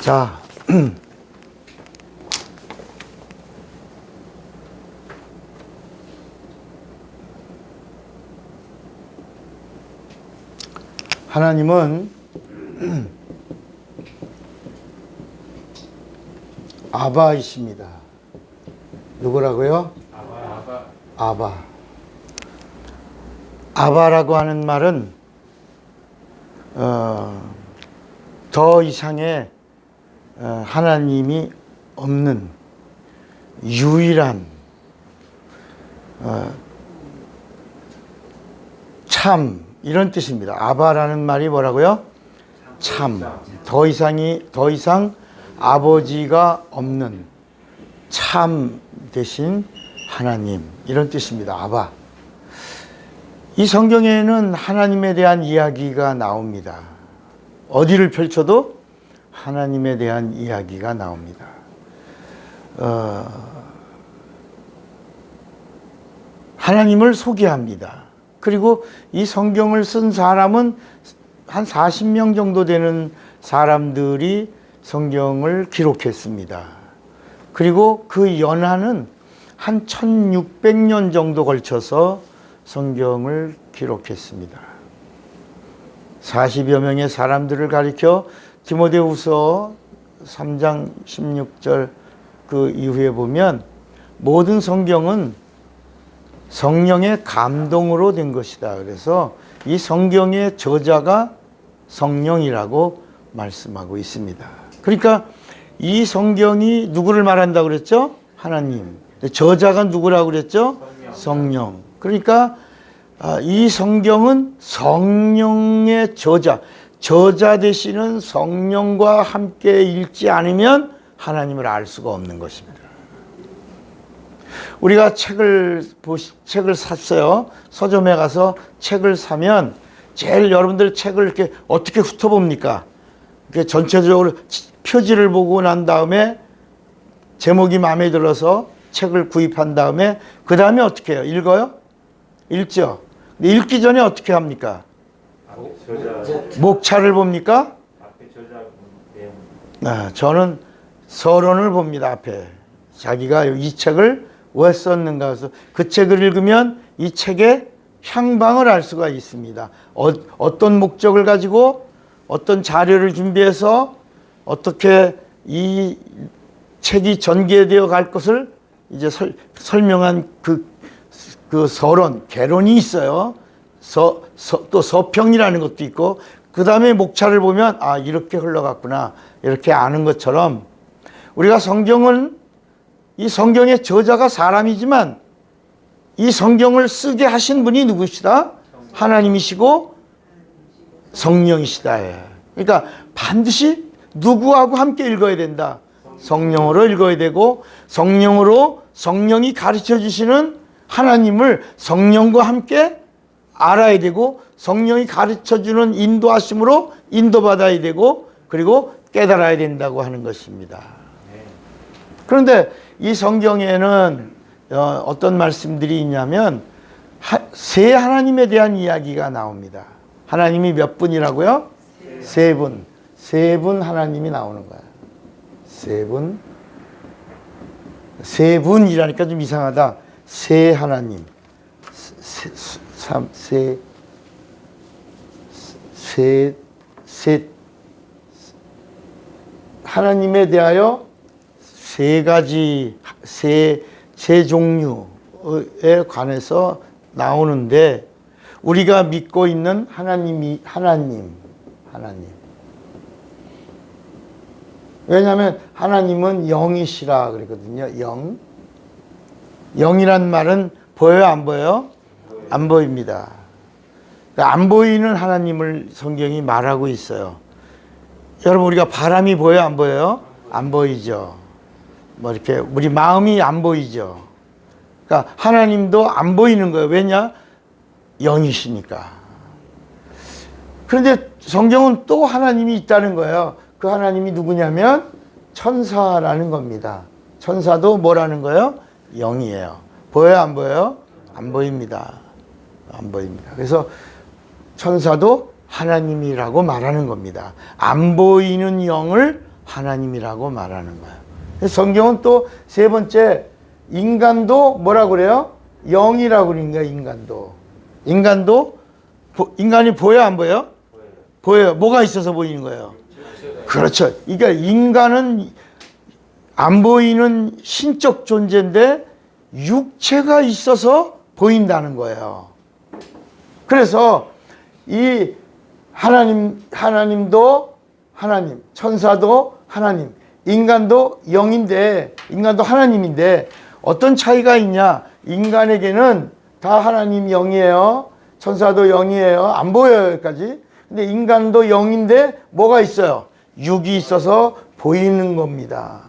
자, 하나님은 아바이십니다. 누구라고요? 아바. 아바라고 하는 말은 더 이상의 하나님이 없는 유일한 참, 이런 뜻입니다. 아바라는 말이 뭐라고요? 참. 더 이상 아버지가 없는 참 대신 하나님, 이런 뜻입니다. 아바. 이 성경에는 하나님에 대한 이야기가 나옵니다. 어디를 펼쳐도 하나님에 대한 이야기가 나옵니다. 하나님을 소개합니다. 그리고 이 성경을 쓴 사람은 한 40명 정도 되는 사람들이 성경을 기록했습니다. 그리고 그 연한은 한 1600년 정도 걸쳐서 성경을 기록했습니다. 40여 명의 사람들을 가리켜 디모데후서 3장 16절 그 이후에 보면 모든 성경은 성령의 감동으로 된 것이다. 그래서 이 성경의 저자가 성령이라고 말씀하고 있습니다. 그러니까 이 성경이 누구를 말한다고 그랬죠? 하나님. 저자가 누구라고 그랬죠? 성령. 그러니까 이 성경은 성령의 저자 되시는 성령과 함께 읽지 않으면 하나님을 알 수가 없는 것입니다. 우리가 책을 샀어요. 서점에 가서 책을 사면 제일 여러분들 책을 이렇게 어떻게 훑어봅니까? 이렇게 전체적으로 표지를 보고 난 다음에 제목이 마음에 들어서 책을 구입한 다음에 그 다음에 어떻게 해요? 읽어요? 읽죠. 근데 읽기 전에 어떻게 합니까? 목차를 봅니까? 저는 서론을 봅니다. 앞에 자기가 이 책을 왜 썼는가 해서 그 책을 읽으면 이 책의 향방을 알 수가 있습니다. 어떤 목적을 가지고 어떤 자료를 준비해서 어떻게 이 책이 전개되어 갈 것을 이제 설명한 그 서론, 개론이 있어요. 또 서평이라는 것도 있고, 그 다음에 목차를 보면, 아, 이렇게 흘러갔구나. 이렇게 아는 것처럼, 우리가 이 성경의 저자가 사람이지만, 이 성경을 쓰게 하신 분이 누구시다? 하나님이시고, 성령이시다. 그러니까 반드시 누구하고 함께 읽어야 된다. 성령으로 읽어야 되고, 성령이 가르쳐 주시는 하나님을 성령과 함께 알아야 되고, 성령이 가르쳐 주는 인도하심으로 인도받아야 되고, 그리고 깨달아야 된다고 하는 것입니다. 그런데 이 성경에는 어떤 말씀들이 있냐면 세 하나님에 대한 이야기가 나옵니다. 하나님이 몇 분이라고요? 세 분. 세 분 하나님이 나오는 거예요. 세 분이라니까 좀 이상하다. 세 하나님. 하나님에 대하여 세 가지, 세 종류에 관해서 나오는데, 우리가 믿고 있는 하나님. 왜냐하면 하나님은 영이시라 그랬거든요. 영이란 말은 보여요, 안 보여요? 안 보입니다. 그러니까 안 보이는 하나님을 성경이 말하고 있어요. 여러분, 우리가 바람이 보여요, 안 보여요? 안 보이죠. 뭐 이렇게 우리 마음이 안 보이죠. 그러니까 하나님도 안 보이는 거예요. 왜냐? 영이시니까. 그런데 성경은 또 하나님이 있다는 거예요. 그 하나님이 누구냐면 천사라는 겁니다. 천사도 뭐라는 거예요? 영이에요. 보여요, 안 보여요? 안 보입니다. 안 보입니다. 그래서 천사도 하나님이라고 말하는 겁니다. 안 보이는 영을 하나님이라고 말하는 거예요. 성경은 또 세 번째, 인간도 뭐라고 그래요? 영이라고 그러는 거예요. 인간이 보여 안 보여? 보여요. 뭐가 있어서 보이는 거예요? 그렇죠. 그러니까 인간은 안 보이는 신적 존재인데 육체가 있어서 보인다는 거예요. 그래서 이 하나님도 하나님, 천사도 하나님, 인간도 영인데, 인간도 하나님인데 어떤 차이가 있냐? 인간에게는 다 하나님 영이에요. 천사도 영이에요. 안 보여요, 여기까지. 근데 인간도 영인데 뭐가 있어요? 육이 있어서 보이는 겁니다.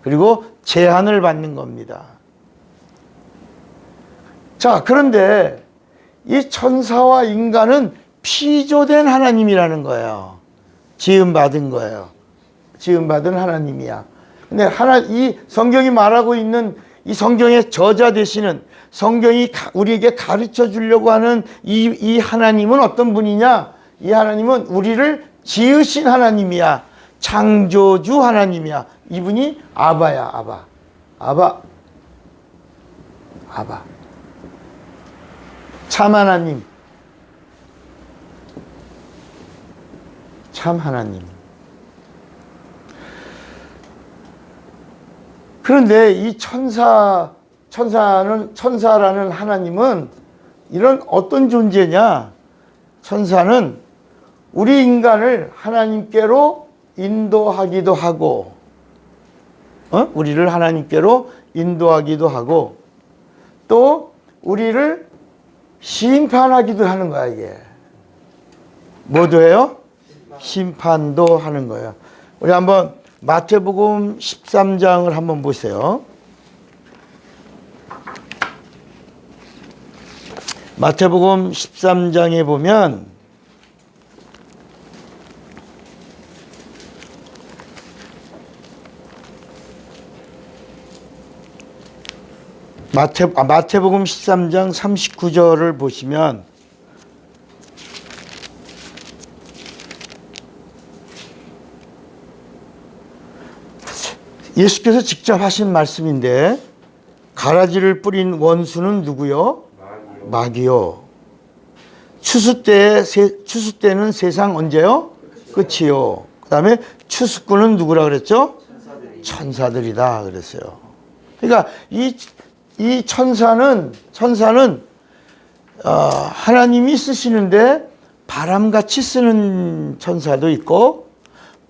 그리고 제한을 받는 겁니다. 자, 그런데 이 천사와 인간은 피조된 하나님이라는 거예요. 지음받은 거예요. 지음받은 하나님이야. 근데 이 성경이 말하고 있는 이 성경의 저자 되시는 성경이 우리에게 가르쳐 주려고 하는 이 하나님은 어떤 분이냐? 이 하나님은 우리를 지으신 하나님이야. 창조주 하나님이야. 이분이 아바야, 아바. 참 하나님. 참 하나님. 그런데 이 천사라는 하나님은 이런 어떤 존재냐? 천사는 우리 인간을 하나님께로 인도하기도 하고, 우리를 하나님께로 인도하기도 하고, 또 우리를 심판하기도 하는 거야, 이게. 뭐도 해요? 심판도 하는 거예요. 우리 한번 마태복음 13장을 한번 보세요. 마태복음 13장에 보면 마태복음 13장 39절을 보시면 예수께서 직접 하신 말씀인데, 가라지를 뿌린 원수는 누구요? 마귀요. 추수 때는 세상 언제요? 끝이요. 그 다음에 추수꾼은 누구라 그랬죠? 천사들이다 그랬어요. 그러니까 이 천사는 하나님이 쓰시는데 바람같이 쓰는 천사도 있고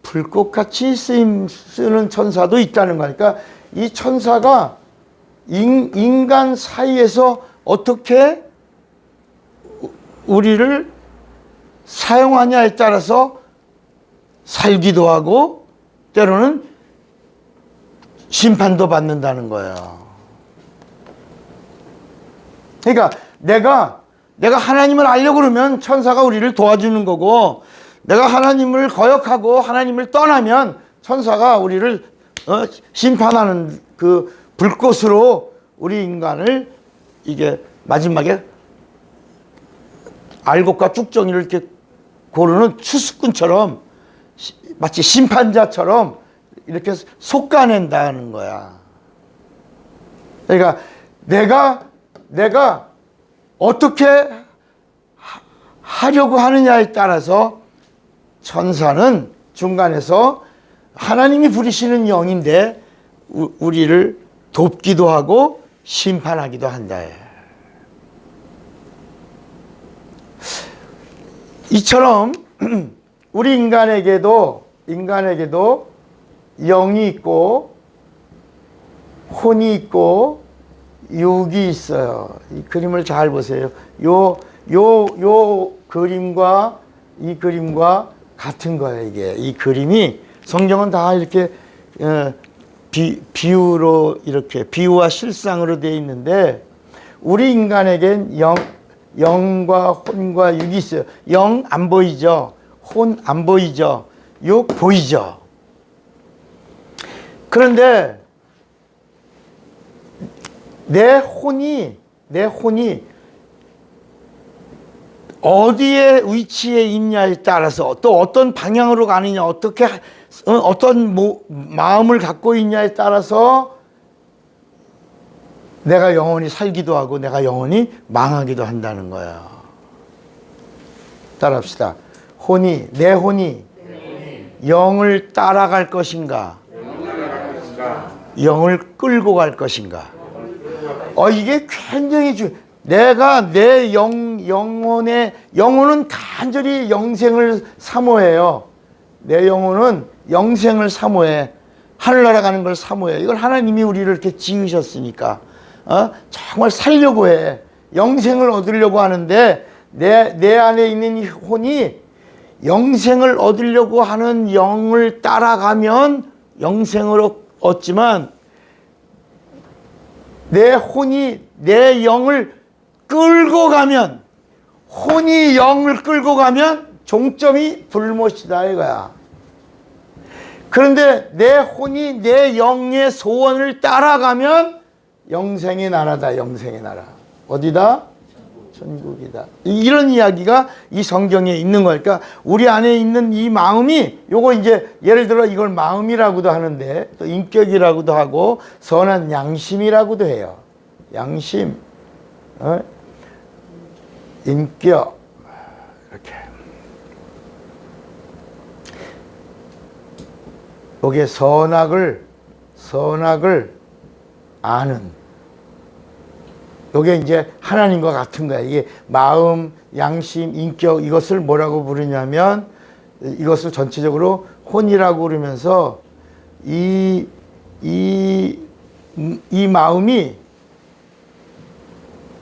불꽃같이 쓰는 천사도 있다는 거니까, 이 천사가 인간 사이에서 어떻게 우리를 사용하냐에 따라서 살기도 하고 때로는 심판도 받는다는 거예요. 그러니까 내가 하나님을 알려고 그러면 천사가 우리를 도와주는 거고, 내가 하나님을 거역하고 하나님을 떠나면 천사가 우리를 심판하는 그 불꽃으로 우리 인간을 이게 마지막에 알곡과 쭉정이를 이렇게 고르는 추수꾼처럼, 마치 심판자처럼 이렇게 솎아낸다는 거야. 그러니까 내가 어떻게 하려고 하느냐에 따라서 천사는 중간에서 하나님이 부리시는 영인데 우리를 돕기도 하고 심판하기도 한다. 이처럼 우리 인간에게도 영이 있고 혼이 있고 육이 있어요. 이 그림을 잘 보세요. 요 그림과 이 그림과 같은 거예요, 이게. 이 그림이 성경은 다 이렇게 비유로, 이렇게 비유와 실상으로 되어 있는데, 우리 인간에겐 영과 혼과 육이 있어요. 영 안 보이죠? 혼 안 보이죠? 육 보이죠? 그런데 내 혼이 어디에 위치에 있냐에 따라서 또 어떤 방향으로 가느냐, 어떻게 어떤 마음을 갖고 있냐에 따라서 내가 영원히 살기도 하고 내가 영원히 망하기도 한다는 거야. 따라합시다. 내 혼이 영을 따라갈 것인가? 영을 끌고 갈 것인가? 이게 굉장히 내가 내 영혼은 간절히 영생을 사모해요. 내 영혼은 영생을 사모해. 하늘나라 가는 걸 사모해. 이걸 하나님이 우리를 이렇게 지으셨으니까 정말 살려고 해. 영생을 얻으려고 하는데 내 안에 있는 이 혼이 영생을 얻으려고 하는 영을 따라가면 영생을 얻지만 내 혼이 내 영을 끌고 가면, 혼이 영을 끌고 가면 종점이 불못이다 이거야. 그런데 내 혼이 내 영의 소원을 따라가면 영생의 나라다. 영생의 나라. 어디다? 천국이다. 이런 이야기가 이 성경에 있는 거니까 우리 안에 있는 이 마음이, 요거 이제 예를 들어 이걸 마음이라고도 하는데 또 인격이라고도 하고 선한 양심이라고도 해요. 양심, 인격, 이렇게. 요게 선악을 아는, 요게 이제 하나님과 같은 거야. 이게 마음, 양심, 인격, 이것을 뭐라고 부르냐면 이것을 전체적으로 혼이라고 그러면서 이 마음이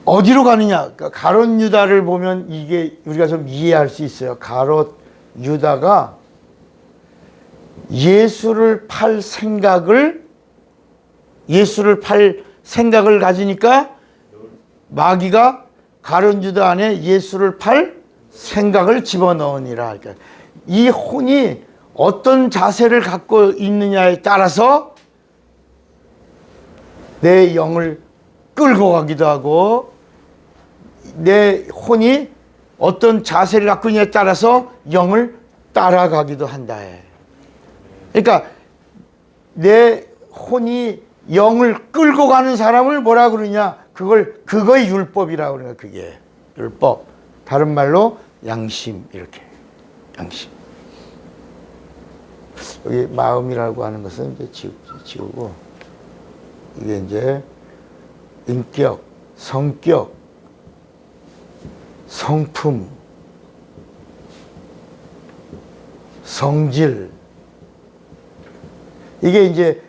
어디로 가느냐. 그러니까 가롯 유다를 보면 이게 우리가 좀 이해할 수 있어요. 가롯 유다가 예수를 팔 생각을 가지니까 마귀가 가룟 유다 안에 예수를 팔 생각을 집어넣으니라. 그러니까 이 혼이 어떤 자세를 갖고 있느냐에 따라서 내 영을 끌고 가기도 하고 내 혼이 어떤 자세를 갖고 있느냐에 따라서 영을 따라가기도 한다. 그러니까 내 혼이 영을 끌고 가는 사람을 뭐라 그러냐? 그거의 율법이라고 그러냐? 그게 율법. 다른 말로 양심, 이렇게. 양심. 여기 마음이라고 하는 것은 이제 지우고, 이게 이제 인격, 성격, 성품, 성질. 이게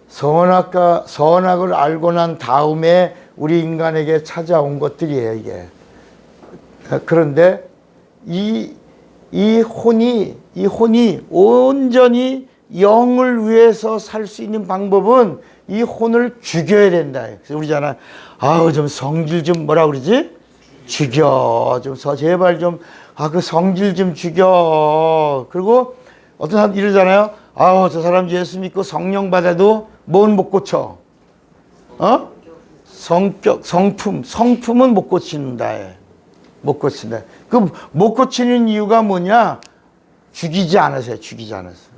선악을 알고 난 다음에 우리 인간에게 찾아온 것들이에요, 이게. 그런데 이 혼이 온전히 영을 위해서 살 수 있는 방법은 이 혼을 죽여야 된다. 그래서 우리잖아. 좀 성질 좀 뭐라 그러지? 죽여. 제발 좀, 그 성질 좀 죽여. 그리고 어떤 사람 이러잖아요. 저 사람 예수 믿고 성령 받아도 뭔 못 고쳐? 성격, 성품은 못 고친다. 못 고친다. 그 못 고치는 이유가 뭐냐? 죽이지 않으세요.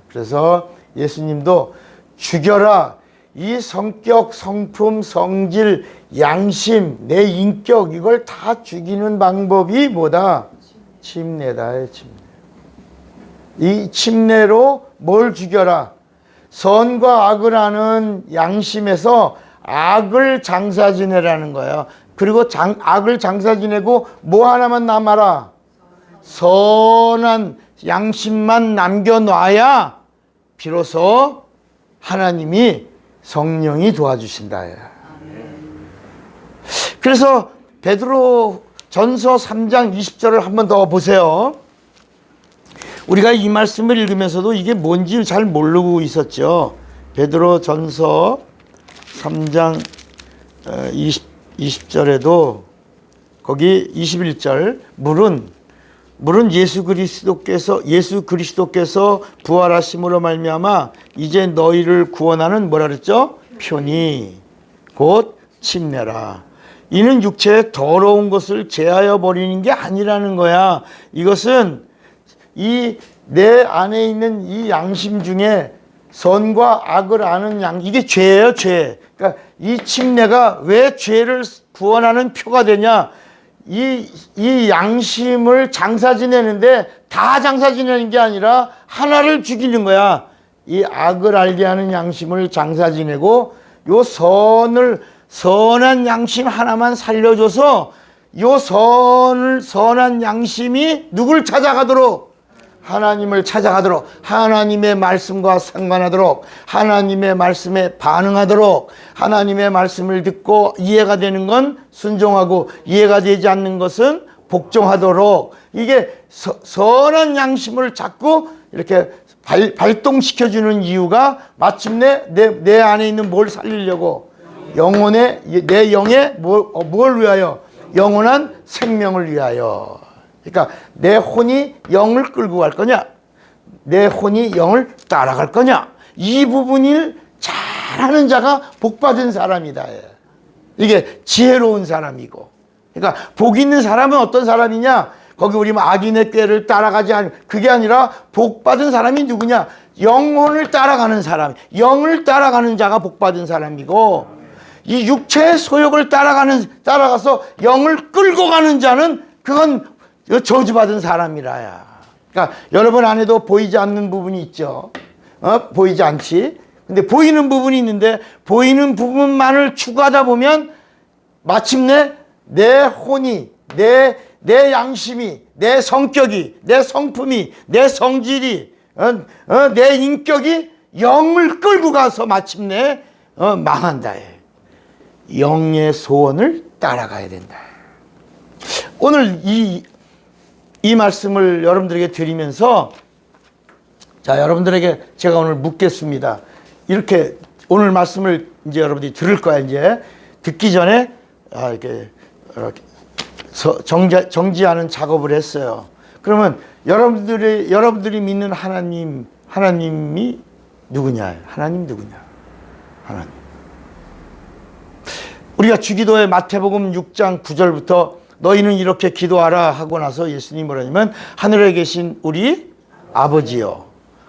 그래서 예수님도 죽여라. 이 성격, 성품, 성질, 양심, 내 인격, 이걸 다 죽이는 방법이 뭐다? 침례다. 침례. 이 침례로 뭘 죽여라? 선과 악을 아는 양심에서 악을 장사 지내라는 거예요. 그리고 악을 장사 지내고 뭐 하나만 남아라? 선한 양심만 남겨놔야 비로소 하나님이 성령이 도와주신다. 그래서 베드로 전서 3장 20절을 한 번 더 보세요. 우리가 이 말씀을 읽으면서도 이게 뭔지 잘 모르고 있었죠. 베드로 전서 3장 20절에도 거기 21절 물은 예수 그리스도께서 부활하심으로 말미암아 이제 너희를 구원하는 뭐라 그랬죠? 편이 곧 침례라. 이는 육체의 더러운 것을 제하여 버리는 게 아니라는 거야. 이것은 이 내 안에 있는 이 양심 중에 선과 악을 아는 이게 죄예요, 죄. 그러니까 이 침례가 왜 죄를 구원하는 표가 되냐? 이 양심을 장사 지내는데 다 장사 지내는 게 아니라 하나를 죽이는 거야. 이 악을 알게 하는 양심을 장사 지내고 요 선한 양심 하나만 살려줘서 요 선한 양심이 누굴 찾아가도록? 하나님을 찾아가도록, 하나님의 말씀과 상관하도록, 하나님의 말씀에 반응하도록, 하나님의 말씀을 듣고 이해가 되는 건 순종하고 이해가 되지 않는 것은 복종하도록, 이게 선한 양심을 자꾸 이렇게 발동시켜주는 이유가 마침내 내 안에 있는 뭘 살리려고? 내 영에 뭘 위하여? 영원한 생명을 위하여. 그러니까 내 혼이 영을 끌고 갈 거냐, 내 혼이 영을 따라갈 거냐, 이 부분을 잘하는 자가 복받은 사람이다. 이게 지혜로운 사람이고. 그러니까 복 있는 사람은 어떤 사람이냐? 거기 우리 악인의 꾀를 따라가지 않는, 그게 아니라 복받은 사람이 누구냐? 영혼을 따라가는 사람, 영을 따라가는 자가 복받은 사람이고, 이 육체의 소욕을 따라가서 영을 끌고 가는 자는 그건 저주받은 사람이라야. 그러니까 여러분 안에도 보이지 않는 부분이 있죠. 보이지 않지. 근데 보이는 부분이 있는데 보이는 부분만을 추구하다 보면 마침내 내 혼이, 내 양심이, 내 성격이, 내 성품이, 내 성질이, 내 인격이 영을 끌고 가서 마침내 망한다. 영의 소원을 따라가야 된다. 오늘 이 말씀을 여러분들에게 드리면서, 자, 여러분들에게 제가 오늘 묻겠습니다. 이렇게 오늘 말씀을 이제 여러분들이 들을 거야. 이제 듣기 전에 이렇게 정지하는 작업을 했어요. 그러면 여러분들이 믿는 하나님이 누구냐? 하나님 누구냐? 하나님. 우리가 주기도에 마태복음 6장 9절부터 너희는 이렇게 기도하라 하고 나서 예수님이 뭐라냐면, 하늘에 계신 우리 아버지여,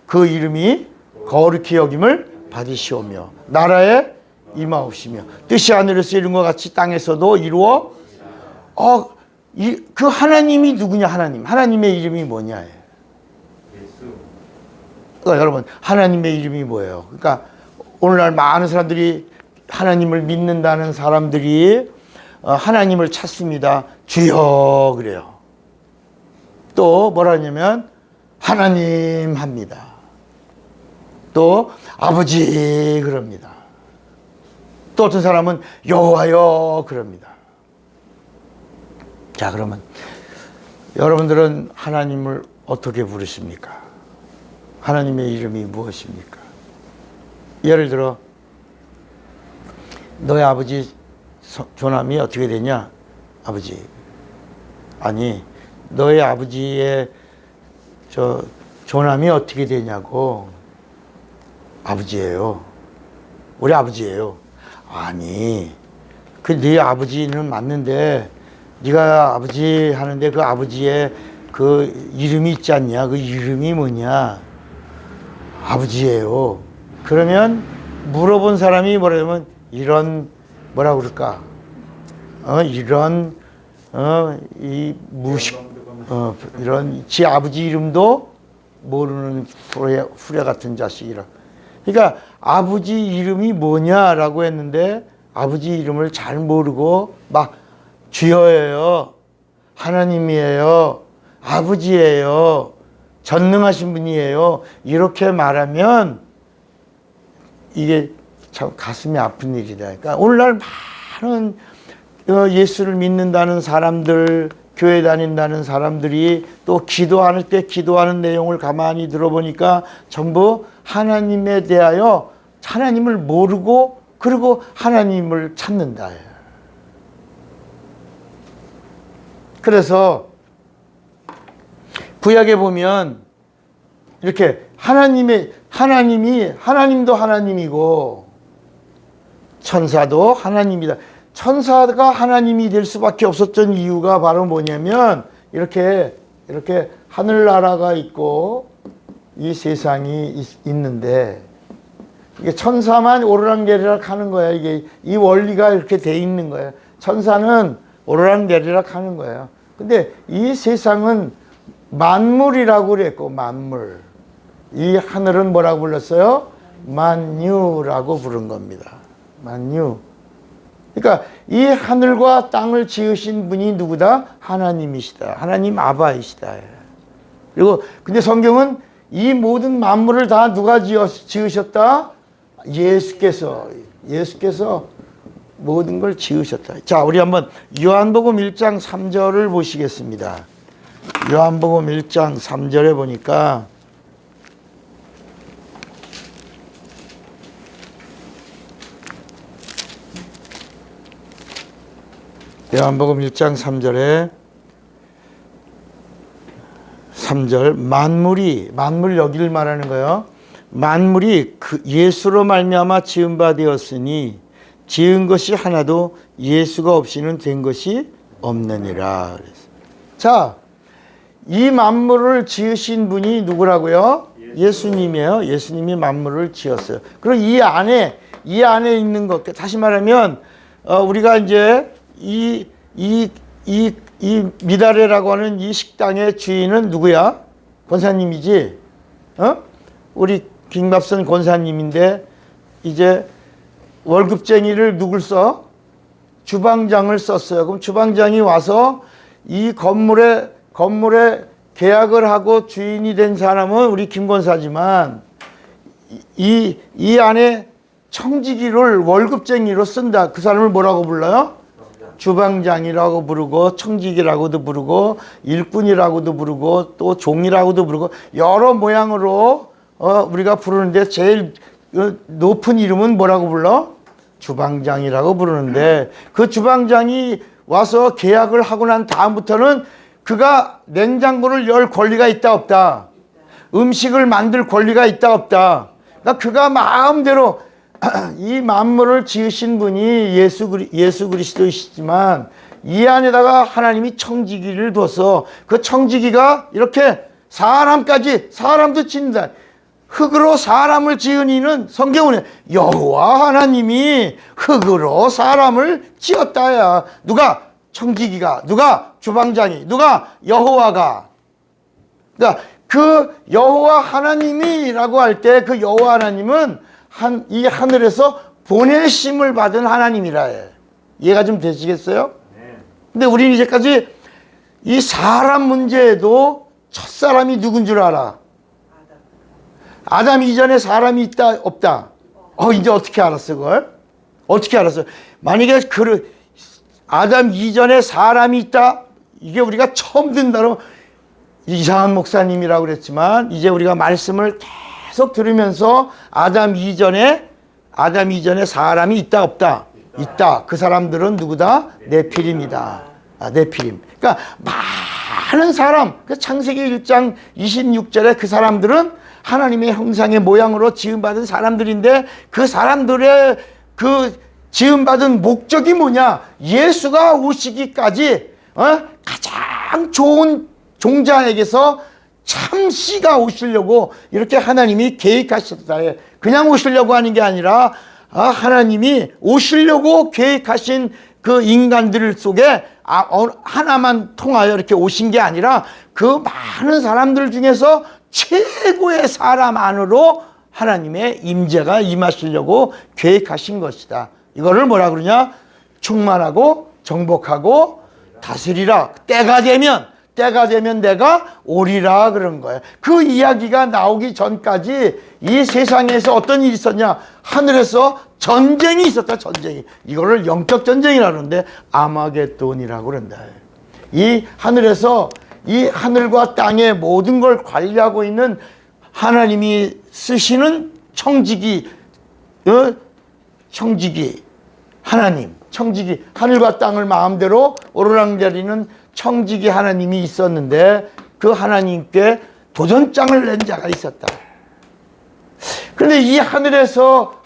그 이름이 거룩히 여김을 받으시오며 나라에 임하옵시며 뜻이 하늘에서 이룬 것 같이 땅에서도 이루어. 그 하나님이 누구냐? 하나님의 이름이 뭐냐? 그러니까 여러분, 하나님의 이름이 뭐예요? 그러니까 오늘날 많은 사람들이 하나님을 믿는다는 사람들이 하나님을 찾습니다. 주여 그래요. 또 뭐라 하냐면 하나님 합니다. 또 아버지 그럽니다. 또 어떤 사람은 여호와여 그럽니다. 자, 그러면 여러분들은 하나님을 어떻게 부르십니까? 하나님의 이름이 무엇입니까? 예를 들어 너의 아버지 조남이 어떻게 되냐? 아버지. 아니, 너의 아버지의 조남이 어떻게 되냐고. 아버지예요. 우리 아버지예요. 아니, 네 아버지는 맞는데 네가 아버지 하는데 그 아버지의 그 이름이 있지 않냐? 그 이름이 뭐냐? 아버지예요. 그러면 물어본 사람이 뭐라면 이런 뭐라 그럴까? 이런 이런 지 아버지 이름도 모르는 후레 같은 자식이라. 그러니까 아버지 이름이 뭐냐라고 했는데 아버지 이름을 잘 모르고 막 주여예요, 하나님이에요, 아버지예요, 전능하신 분이에요, 이렇게 말하면 이게 참 가슴이 아픈 일이다. 그러니까 오늘날 많은 예수를 믿는다는 사람들, 교회 다닌다는 사람들이 또 기도할 때 기도하는 내용을 가만히 들어보니까 전부 하나님에 대하여 하나님을 모르고 그리고 하나님을 찾는다. 그래서 구약에 보면 이렇게 하나님도 하나님이고 천사도 하나님이다. 천사가 하나님이 될 수밖에 없었던 이유가 바로 뭐냐면 이렇게 하늘나라가 있고 이 세상이 있는데 이게 천사만 오르락내리락 하는 거야. 이게 이 원리가 이렇게 돼 있는 거예요. 천사는 오르락내리락 하는 거예요. 근데 이 세상은 만물이라고 그랬고 만물. 이 하늘은 뭐라고 불렀어요? 만유라고 부른 겁니다. 만유. 그러니까 이 하늘과 땅을 지으신 분이 누구다? 하나님이시다. 하나님 아바이시다. 그리고 근데 성경은 이 모든 만물을 다 누가 지으셨다? 예수께서 모든 걸 지으셨다. 자, 우리 한번 요한복음 1장 3절을 보시겠습니다. 요한복음 1장 3절에 보니까 요한복음 1장 3절 만물 여기를 말하는 거예요. 만물이 그 예수로 말미암아 지은 바 되었으니 지은 것이 하나도 예수가 없이는 된 것이 없느니라. 자, 이 만물을 지으신 분이 누구라고요? 예수님이에요. 예수님이 만물을 지었어요. 그리고 이 안에 있는 것, 다시 말하면 우리가 이제 이 미다레라고 하는 이 식당의 주인은 누구야? 권사님이지. 우리 김갑선 권사님인데 이제 월급쟁이를 누굴 써? 주방장을 썼어요. 그럼 주방장이 와서 이 건물에 계약을 하고 주인이 된 사람은 우리 김 권사지만 이 안에 청지기를 월급쟁이로 쓴다. 그 사람을 뭐라고 불러요? 주방장이라고 부르고 청지기라고도 부르고 일꾼이라고도 부르고 또 종이라고도 부르고 여러 모양으로 우리가 부르는데 제일 높은 이름은 뭐라고 불러? 주방장이라고 부르는데 그 주방장이 와서 계약을 하고 난 다음부터는 그가 냉장고를 열 권리가 있다 없다? 음식을 만들 권리가 있다 없다? 그러니까 그가 마음대로 이 만물을 지으신 분이 예수 그리스도이시지만 이 안에다가 하나님이 청지기를 둬서 그 청지기가 이렇게 사람도 짓는다. 흙으로 사람을 지은 이는 성경은 여호와 하나님이 흙으로 사람을 지었다야. 누가? 청지기가. 누가? 주방장이. 누가? 여호와가. 그러니까 그 여호와 하나님이라고 할 때 그 여호와 하나님은 이 하늘에서 보내심을 받은 하나님이라 해. 이해가 좀 되시겠어요? 근데 우리는 이제까지 이 사람 문제에도 첫사람이 누군 줄 알아? 아담 이전에 사람이 있다 없다? 이제 어떻게 알았어 그걸? 어떻게 알았어? 만약에 아담 이전에 사람이 있다? 이게 우리가 처음 듣는다로 이상한 목사님이라고 그랬지만 이제 우리가 말씀을 계속 들으면서 아담 이전에 사람이 있다 없다? 있다. 그 사람들은 누구다? 네피림이다. 네피림. 그러니까 많은 사람, 창세기 1장 26절에 그 사람들은 하나님의 형상의 모양으로 지음받은 사람들인데 그 사람들의 그 지음받은 목적이 뭐냐? 예수가 오시기까지 가장 좋은 종자에게서 참 씨가 오시려고 이렇게 하나님이 계획하셨다. 그냥 오시려고 하는 게 아니라 하나님이 오시려고 계획하신 그 인간들 속에 하나만 통하여 이렇게 오신 게 아니라 그 많은 사람들 중에서 최고의 사람 안으로 하나님의 임재가 임하시려고 계획하신 것이다. 이거를 뭐라 그러냐? 충만하고 정복하고 다스리라. 때가 되면 내가 오리라 그런 거예요. 그 이야기가 나오기 전까지 이 세상에서 어떤 일이 있었냐? 하늘에서 전쟁이 있었다. 전쟁이. 이거를 영적 전쟁이라고 그러는데 아마겟돈이라고 그런다. 이 하늘에서 이 하늘과 땅의 모든 걸 관리하고 있는 하나님이 쓰시는 청지기 하나님, 청지기 하늘과 땅을 마음대로 오르락내리는 청지기 하나님이 있었는데 그 하나님께 도전장을 낸 자가 있었다. 그런데 이 하늘에서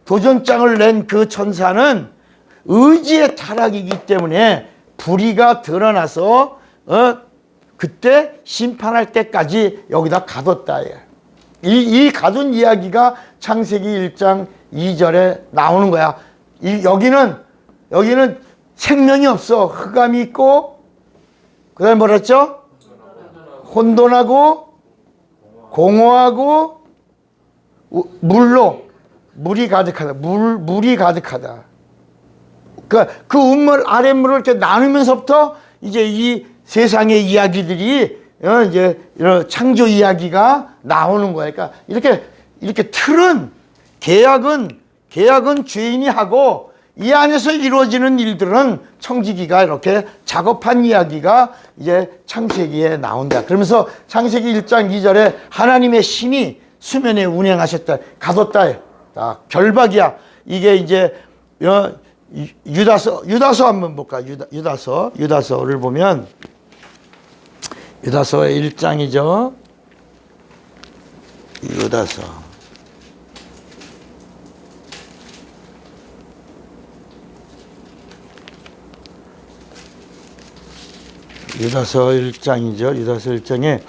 도전장을 낸 그 천사는 의지의 타락이기 때문에 불의가 드러나서 그때 심판할 때까지 여기다 가뒀다. 이 가둔 이야기가 창세기 1장 2절에 나오는 거야. 여기는 생명이 없어. 흑암이 있고, 그 다음에 뭐라 했죠? 혼돈하고 공허하고 물이 가득하다. 물이 가득하다. 그 우물 아랫물을 이렇게 나누면서부터 이제 이 세상의 이야기들이 이제 이런 창조 이야기가 나오는 거야. 그러니까 이렇게 틀은 계약은 죄인이 하고 이 안에서 이루어지는 일들은 청지기가 이렇게 작업한 이야기가 이제 창세기에 나온다. 그러면서 창세기 1장 2절에 하나님의 신이 수면에 운행하셨다. 가뒀다. 결박이야. 이게 이제 유다서 한번 볼까? 유다서를 보면 유다서의 1장이죠. 유다서 1장이죠. 유다서 1장에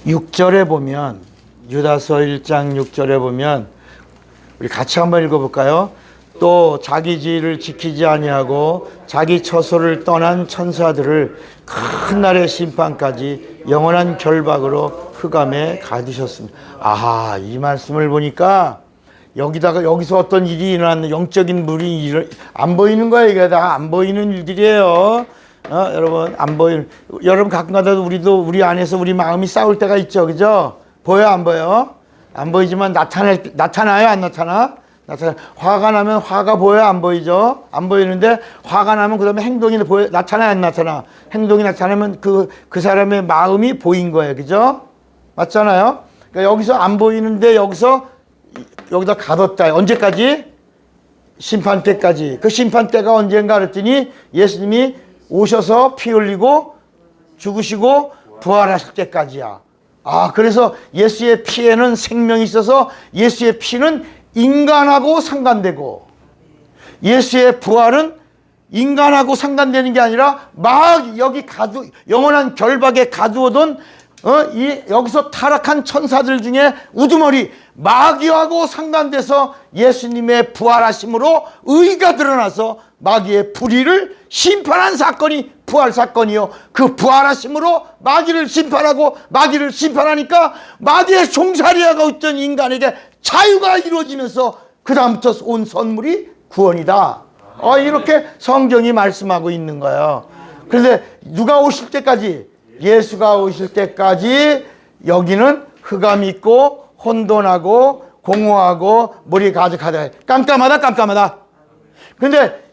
6절에 보면 유다서 1장 6절에 보면 우리 같이 한번 읽어볼까요? 또 자기 지위를 지키지 아니하고 자기 처소를 떠난 천사들을 큰 날의 심판까지 영원한 결박으로 흑암에 가두셨습니다. 아하, 이 말씀을 보니까 여기서 어떤 일이 일어났는 영적인 물이 안 보이는 거예요. 이게 다 안 보이는 일들이에요. 여러분 안 보이는, 여러분 가끔가다 우리 안에서 우리 마음이 싸울 때가 있죠, 그죠? 보여 안 보여? 안 보이지만 나타나요, 안 나타나? 화가 나면 화가 보여, 안 보이죠? 안 보이는데 화가 나면 그 다음에 행동이 나타나요, 안 나타나? 행동이 나타나면 그 사람의 마음이 보인 거예요, 그죠? 맞잖아요? 그러니까 여기서 안 보이는데 여기다 가뒀다. 언제까지? 심판 때까지. 그 심판 때가 언젠가 그랬더니 예수님이 오셔서 피 흘리고 죽으시고 부활하실 때까지야. 그래서 예수의 피에는 생명이 있어서 예수의 피는 인간하고 상관되고, 예수의 부활은 인간하고 상관되는 게 아니라 막 여기 영원한 결박에 가두어둔 여기서 타락한 천사들 중에 우두머리 마귀하고 상관돼서 예수님의 부활하심으로 의가 드러나서 마귀의 불의를 심판한 사건이 부활 사건이요. 그 부활하심으로 마귀를 심판하고 마귀를 심판하니까 마귀의 종살이하고 있던 인간에게 자유가 이루어지면서 그 다음부터 온 선물이 구원이다. 이렇게 성경이 말씀하고 있는 거예요. 그런데 누가 오실 때까지? 예수가 오실 때까지 여기는 흑암이 있고 혼돈하고 공허하고 물이 가득하다. 깜깜하다. 그런데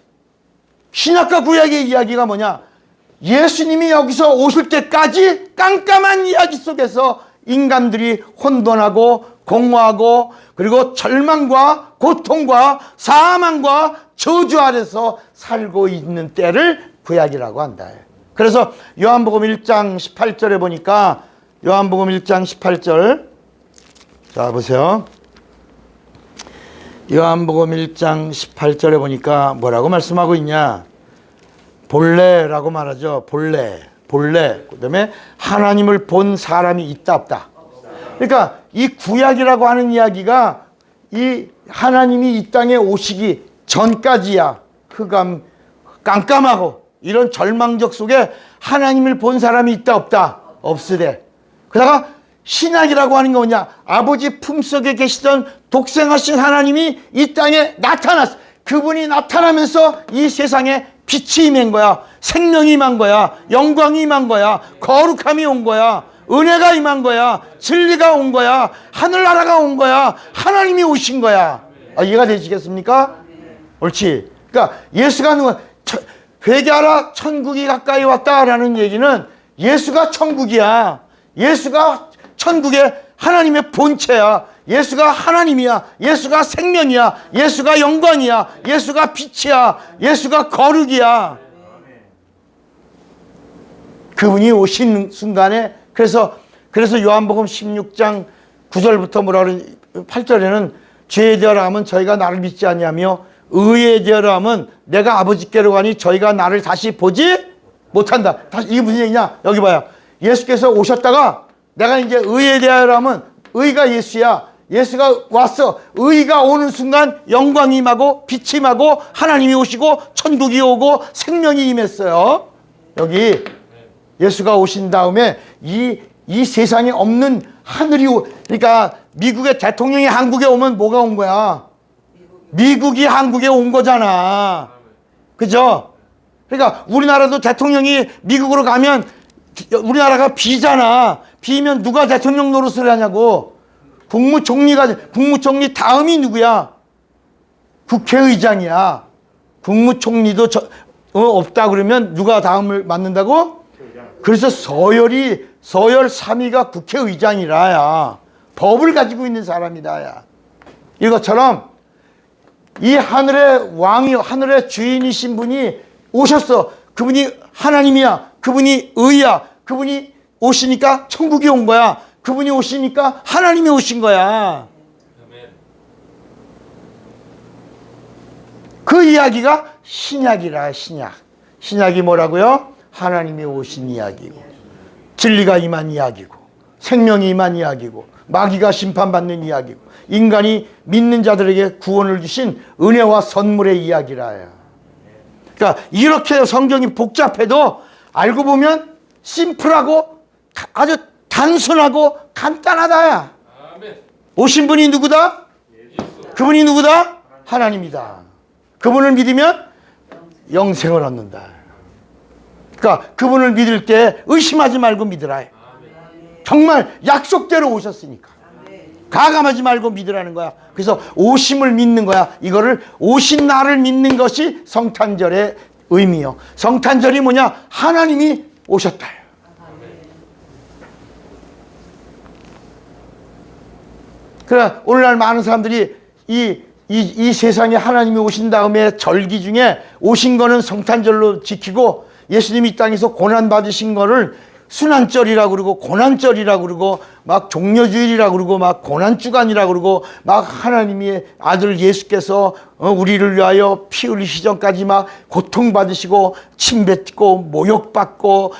신약과 구약의 이야기가 뭐냐? 예수님이 여기서 오실 때까지 깜깜한 이야기 속에서 인간들이 혼돈하고 공허하고 그리고 절망과 고통과 사망과 저주 아래서 살고 있는 때를 구약이라고 한다. 그래서 요한복음 1장 18절에 보니까 요한복음 1장 18절, 자 보세요. 요한복음 1장 18절에 보니까 뭐라고 말씀하고 있냐? 본래라고 말하죠. 본래. 그 다음에 하나님을 본 사람이 있다 없다. 그러니까 이 구약이라고 하는 이야기가 이 하나님이 이 땅에 오시기 전까지야. 흑암, 깜깜하고 이런 절망적 속에 하나님을 본 사람이 있다 없다? 없으되. 그러다가 신약이라고 하는 게 뭐냐? 아버지 품속에 계시던 독생하신 하나님이 이 땅에 나타났어. 그분이 나타나면서 이 세상에 빛이 임한 거야. 생명이 임한 거야. 영광이 임한 거야. 거룩함이 온 거야. 은혜가 임한 거야. 진리가 온 거야. 하늘나라가 온 거야. 하나님이 오신 거야. 이해가 되시겠습니까? 옳지. 그러니까 예수가 하는 건 회개하라, 천국이 가까이 왔다라는 얘기는 예수가 천국이야. 예수가 천국의 하나님의 본체야. 예수가 하나님이야. 예수가 생명이야. 예수가 영광이야. 예수가 빛이야. 예수가 거룩이야. 그분이 오신 순간에 그래서 요한복음 16장 9절부터 뭐라 그러는 8절에는 죄에 대하여 하면 저희가 나를 믿지 아니하며 의에 대하여 하면 내가 아버지께로 가니 저희가 나를 다시 보지 못한다. 다시 이게 무슨 얘기냐? 여기 봐요. 예수께서 오셨다가 내가 이제 의에 대하여 하면 의가 예수야. 예수가 왔어. 의가 오는 순간 영광이 임하고 빛이 임하고 하나님이 오시고 천국이 오고 생명이 임했어요. 여기 예수가 오신 다음에 이 세상에 없는 하늘이 그러니까 미국의 대통령이 한국에 오면 뭐가 온 거야? 미국이 한국에 온 거잖아. 그죠? 그러니까 우리나라도 대통령이 미국으로 가면 우리나라가 비잖아. 비면 누가 대통령 노릇을 하냐고. 국무총리 다음이 누구야? 국회의장이야. 국무총리도 없다 그러면 누가 다음을 맡는다고? 그래서 서열 3위가 국회의장이라야. 법을 가지고 있는 사람이다야. 이것처럼 이 하늘의 왕이 하늘의 주인이신 분이 오셨어. 그분이 하나님이야. 그분이 의야. 그분이 오시니까 천국이 온 거야. 그분이 오시니까 하나님이 오신 거야. 그 이야기가 신약이라. 신약이 뭐라고요? 하나님이 오신 이야기고 진리가 임한 이야기고 생명이 임한 이야기고 마귀가 심판받는 이야기고 인간이 믿는 자들에게 구원을 주신 은혜와 선물의 이야기라요. 그러니까 이렇게 성경이 복잡해도 알고 보면 심플하고 아주 단순하고 간단하다. 오신 분이 누구다? 그분이 누구다? 하나님이다. 그분을 믿으면 영생을 얻는다. 그러니까 그분을 믿을 때 의심하지 말고 믿으라. 정말 약속대로 오셨으니까. 가감하지 말고 믿으라는 거야. 그래서 오심을 믿는 거야. 이거를 오신 나를 믿는 것이 성탄절의 의미요. 성탄절이 뭐냐? 하나님이 오셨다. 그래 오늘날 많은 사람들이 이 세상에 하나님이 오신 다음에 절기 중에 오신 거는 성탄절로 지키고 예수님이 이 땅에서 고난 받으신 거를 순환절이라고 그러고 고난절이라고 그러고 막 종려주일이라고 그러고 막 고난주간이라고 그러고 막 하나님의 아들 예수께서 우리를 위하여 피 흘리시기 전까지 막 고통받으시고 침뱉고 모욕받고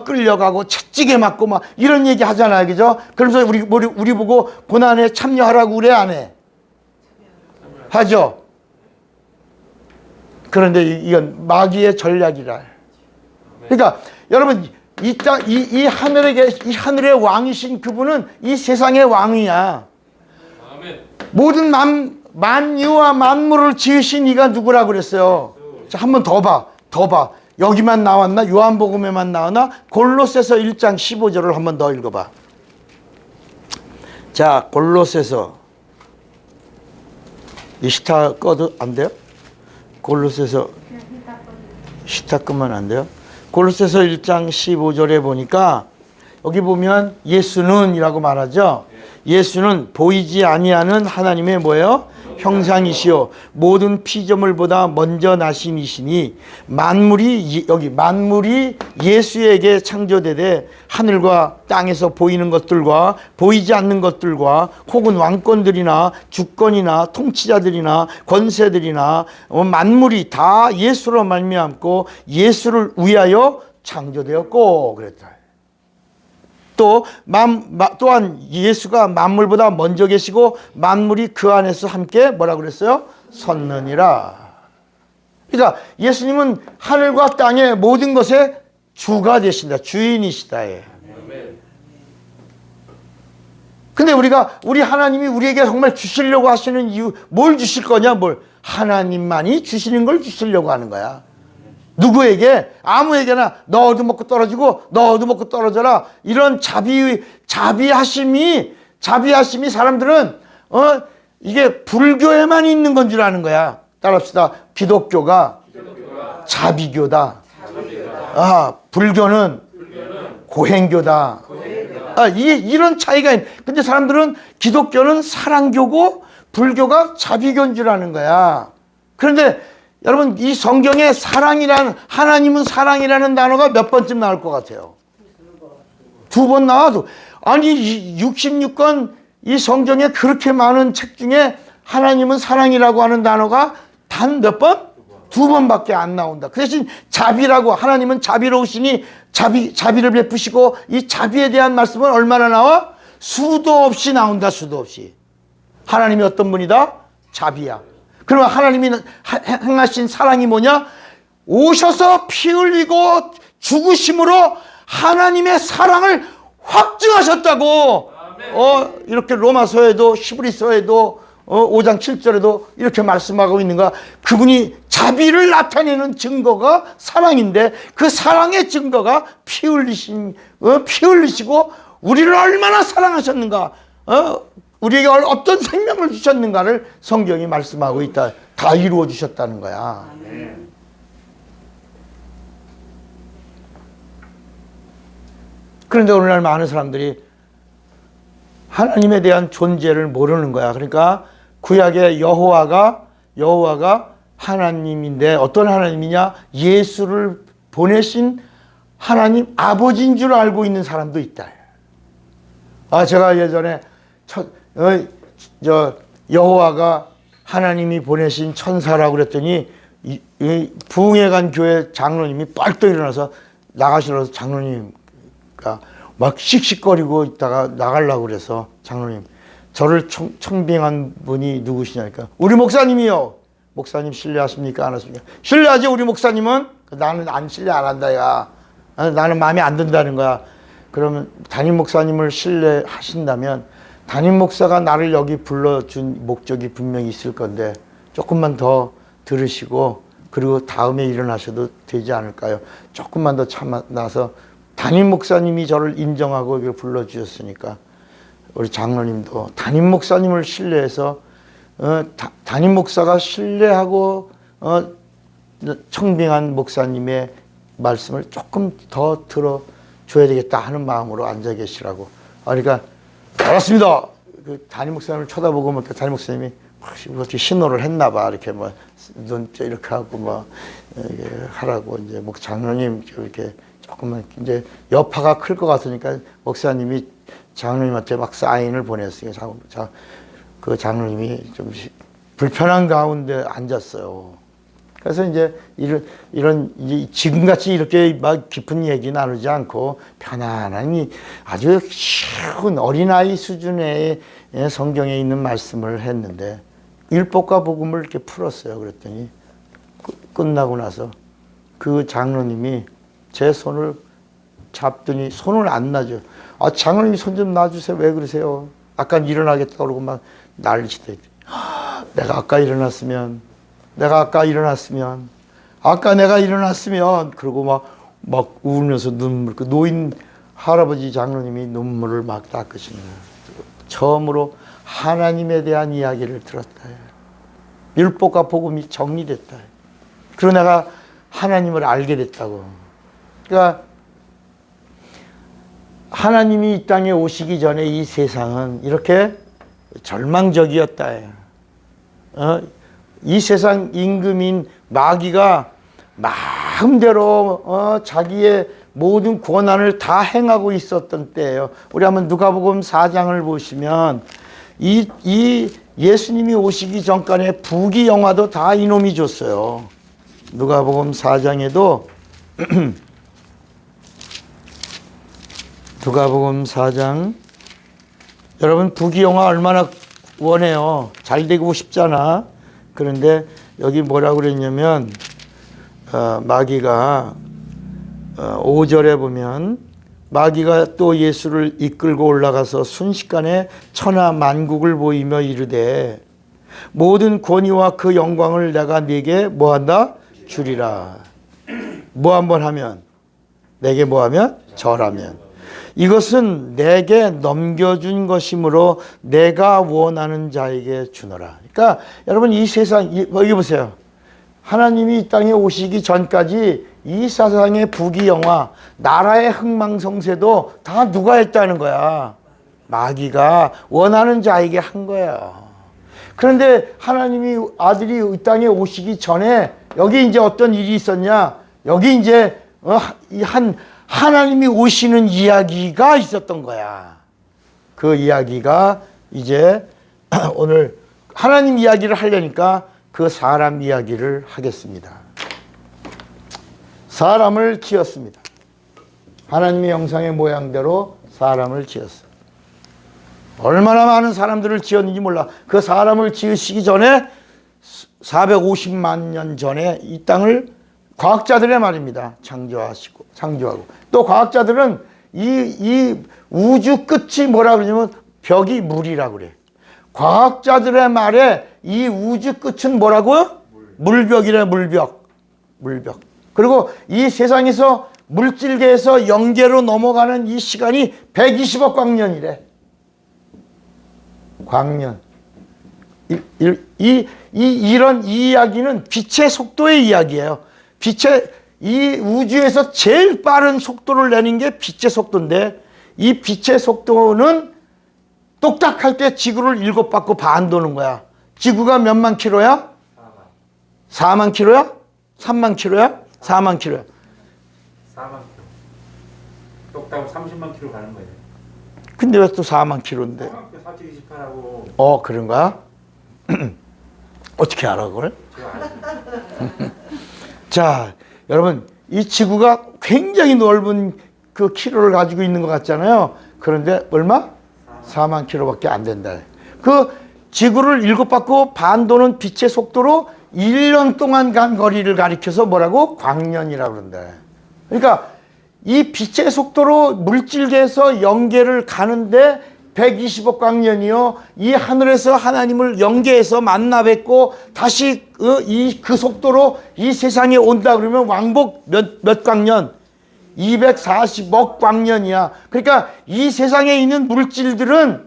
끌려가고 채찍에 맞고 막 이런 얘기 하잖아요. 그죠? 그러면서 우리 보고 고난에 참여하라고 그래 안 해? 하죠? 그런데 이건 마귀의 전략이라. 그러니까 여러분 이 하늘의 왕이신 그분은 이 세상의 왕이야. 아멘. 모든 만유와 만물을 지으신 이가 누구라고 그랬어요? 자, 한 번 더 봐. 여기만 나왔나? 요한복음에만 나왔나? 골로새서 1장 15절을 한 번 더 읽어봐. 자, 골로새서 이 시타 꺼도 안 돼요? 골로새서 시타 끄면 안 돼요? 골로새서 1장 15절에 보니까 여기 보면 예수는 이라고 말하죠. 예수는 보이지 아니하는 하나님의 뭐예요? 형상이시요 모든 피조물보다 먼저 나심이시니 만물이 예수에게 창조되되 하늘과 땅에서 보이는 것들과 보이지 않는 것들과 혹은 왕권들이나 주권이나 통치자들이나 권세들이나 만물이 다 예수로 말미암고 예수를 위하여 창조되었고 그랬다. 또한 예수가 만물보다 먼저 계시고 만물이 그 안에서 함께 뭐라 그랬어요? 섰느니라. 그러니까 예수님은 하늘과 땅의 모든 것의 주가 되신다. 주인이시다. 근데 우리 하나님이 우리에게 정말 주시려고 하시는 이유, 뭘 주실 거냐? 하나님만이 주시는 걸 주시려고 하는 거야. 누구에게? 아무에게나 너 얻어먹고 떨어지고 너 얻어먹고 떨어져라. 이런 자비하심이 사람들은 이게 불교에만 있는 건 줄 아는 거야. 따라합시다. 기독교가 자비교다. 불교는 고행교다. 이런 차이가 있는. 근데 사람들은 기독교는 사랑교고 불교가 자비교인 줄 아는 거야. 그런데 여러분 이 성경에 하나님은 사랑이라는 단어가 몇 번쯤 나올 것 같아요? 2번 나와도. 아니 66권 이 성경에 그렇게 많은 책 중에 하나님은 사랑이라고 하는 단어가 단 몇 번? 2번밖에 안 나온다. 그 대신 자비라고, 하나님은 자비로우시니 자비를 베푸시고, 이 자비에 대한 말씀은 얼마나 나와? 수도 없이 나온다. 수도 없이. 하나님이 어떤 분이다? 자비야. 그러면 하나님이 행하신 사랑이 뭐냐? 오셔서 피 흘리고 죽으심으로 하나님의 사랑을 확증하셨다고. 이렇게 로마서에도 히브리서에도 5장 7절에도 이렇게 말씀하고 있는 거야. 그분이 자비를 나타내는 증거가 사랑인데, 그 사랑의 증거가 피 흘리시고 우리를 얼마나 사랑하셨는가, 우리에게 어떤 생명을 주셨는가를 성경이 말씀하고 있다. 다 이루어 주셨다는 거야. 그런데 오늘날 많은 사람들이 하나님에 대한 존재를 모르는 거야. 그러니까 구약의 여호와가 하나님인데, 어떤 하나님이냐? 예수를 보내신 하나님 아버지인 줄 알고 있는 사람도 있다. 제가 예전에 여호와가 하나님이 보내신 천사라고 그랬더니 부흥회 간 교회 장로님이 빨떡 일어나서 나가시러서, 장로님가 막 씩씩거리고 있다가 나가려고 그래서, 장로님, 저를 청빙한 분이 누구시냐니까, 우리 목사님이요. 목사님 신뢰하십니까? 안 하십니까? 신뢰하지. 우리 목사님은. 나는 안 신뢰 안 한다. 야, 나는 마음에 안 든다는 거야. 그러면 담임 목사님을 신뢰하신다면 담임 목사가 나를 여기 불러준 목적이 분명히 있을 건데, 조금만 더 들으시고 그리고 다음에 일어나셔도 되지 않을까요? 조금만 더 참아서, 담임 목사님이 저를 인정하고 여기 불러주셨으니까 우리 장로님도 담임 목사님을 신뢰해서, 담임 목사가 신뢰하고 청빙한 목사님의 말씀을 조금 더 들어줘야 되겠다 하는 마음으로 앉아 계시라고. 그러니까 알았습니다. 그 담임 목사님을 쳐다보고, 뭐 담임 목사님이 어떻게 신호를 했나 봐. 이렇게 뭐 눈 이렇게 하고 뭐 하라고, 이제 장로님 이렇게 조금만, 이제 여파가 클 것 같으니까 목사님이 장로님한테 막 사인을 보냈어요. 그 장로님이 좀 불편한 가운데 앉았어요. 그래서 이제 이런 지금같이 이렇게 막 깊은 얘기 나누지 않고 편안하니 아주 쉬운 어린아이 수준의 성경에 있는 말씀을 했는데, 율법과 복음을 이렇게 풀었어요. 그랬더니 끝나고 나서 그 장로님이 제 손을 잡더니 손을 안 놔줘. 장로님이 손 좀 놔주세요. 왜 그러세요? 아까 일어나겠다고 그러고 막 난리치더니, 내가 일어났으면, 그러고 막 울면서 눈물, 그 노인 할아버지 장로님이 눈물을 막 닦으시는 거예요. 처음으로 하나님에 대한 이야기를 들었다. 율법과 복음이 정리됐다. 그리고 내가 하나님을 알게 됐다고. 그러니까 하나님이 이 땅에 오시기 전에 이 세상은 이렇게 절망적이었다. 이 세상 임금인 마귀가 마음대로 자기의 모든 권한을 다 행하고 있었던 때예요. 우리 한번 누가복음 4장을 보시면 이 예수님이 오시기 전까지 부귀영화도 다 이놈이 줬어요. 누가복음 4장에도 누가복음 4장, 여러분 부귀영화 얼마나 원해요. 잘 되고 싶잖아. 그런데 여기 뭐라고 그랬냐면, 마귀가 5절에 보면, 마귀가 또 예수를 이끌고 올라가서 순식간에 천하 만국을 보이며 이르되, 모든 권위와 그 영광을 내가 네게 뭐한다? 주리라. 뭐 한번 하면? 내게 뭐하면? 절하면. 이것은 내게 넘겨준 것이므로 내가 원하는 자에게 주노라. 그러니까 여러분, 이 세상, 여기 보세요. 하나님이 이 땅에 오시기 전까지 이 세상의 부귀영화, 나라의 흥망성쇠도 다 누가 했다는 거야? 마귀가 원하는 자에게 한 거야. 그런데 하나님이 아들이 이 땅에 오시기 전에 여기 이제 어떤 일이 있었냐? 여기 이제 하나님이 오시는 이야기가 있었던 거야. 그 이야기가 이제 오늘 하나님 이야기를 하려니까 그 사람 이야기를 하겠습니다. 사람을 지었습니다. 하나님의 형상의 모양대로 사람을 지었어요. 얼마나 많은 사람들을 지었는지 몰라. 그 사람을 지으시기 전에 450만 년 전에 이 땅을 과학자들의 말입니다. 창조하고 또 과학자들은 이 우주 끝이 뭐라 그러냐면 벽이 물이라고 그래. 과학자들의 말에 이 우주 끝은 뭐라고요? 물벽이래. 물벽. 그리고 이 세상에서 물질계에서 영계로 넘어가는 이 시간이 120억 광년이래. 광년. 이런 이 이야기는 빛의 속도의 이야기예요. 이 우주에서 제일 빠른 속도를 내는 게 빛의 속도인데, 이 빛의 속도는 똑딱할 때 지구를 7바퀴 반 도는 거야. 지구가 몇만 킬로야? 4만 킬로야? 3만 킬로야? 4만 킬로야. 4만 킬로. 똑딱 30만 킬로 가는 거예요. 근데 왜 또 4만 킬로인데? 428하고. 그런 거야? 어떻게 알아 그걸? 자, 여러분, 이 지구가 굉장히 넓은 그 킬로를 가지고 있는 것 같잖아요. 그런데 얼마? 4만 킬로밖에 안 된다. 그 지구를 7바퀴 반 도는 빛의 속도로 1년 동안 간 거리를 가리켜서 뭐라고? 광년이라고 그런다. 그러니까 이 빛의 속도로 물질계에서 영계를 가는데 120억 광년이요. 이 하늘에서 하나님을 영계에서 만나 뵙고 다시 그 속도로 이 세상에 온다 그러면 왕복 몇 광년? 240억 광년이야. 그러니까 이 세상에 있는 물질들은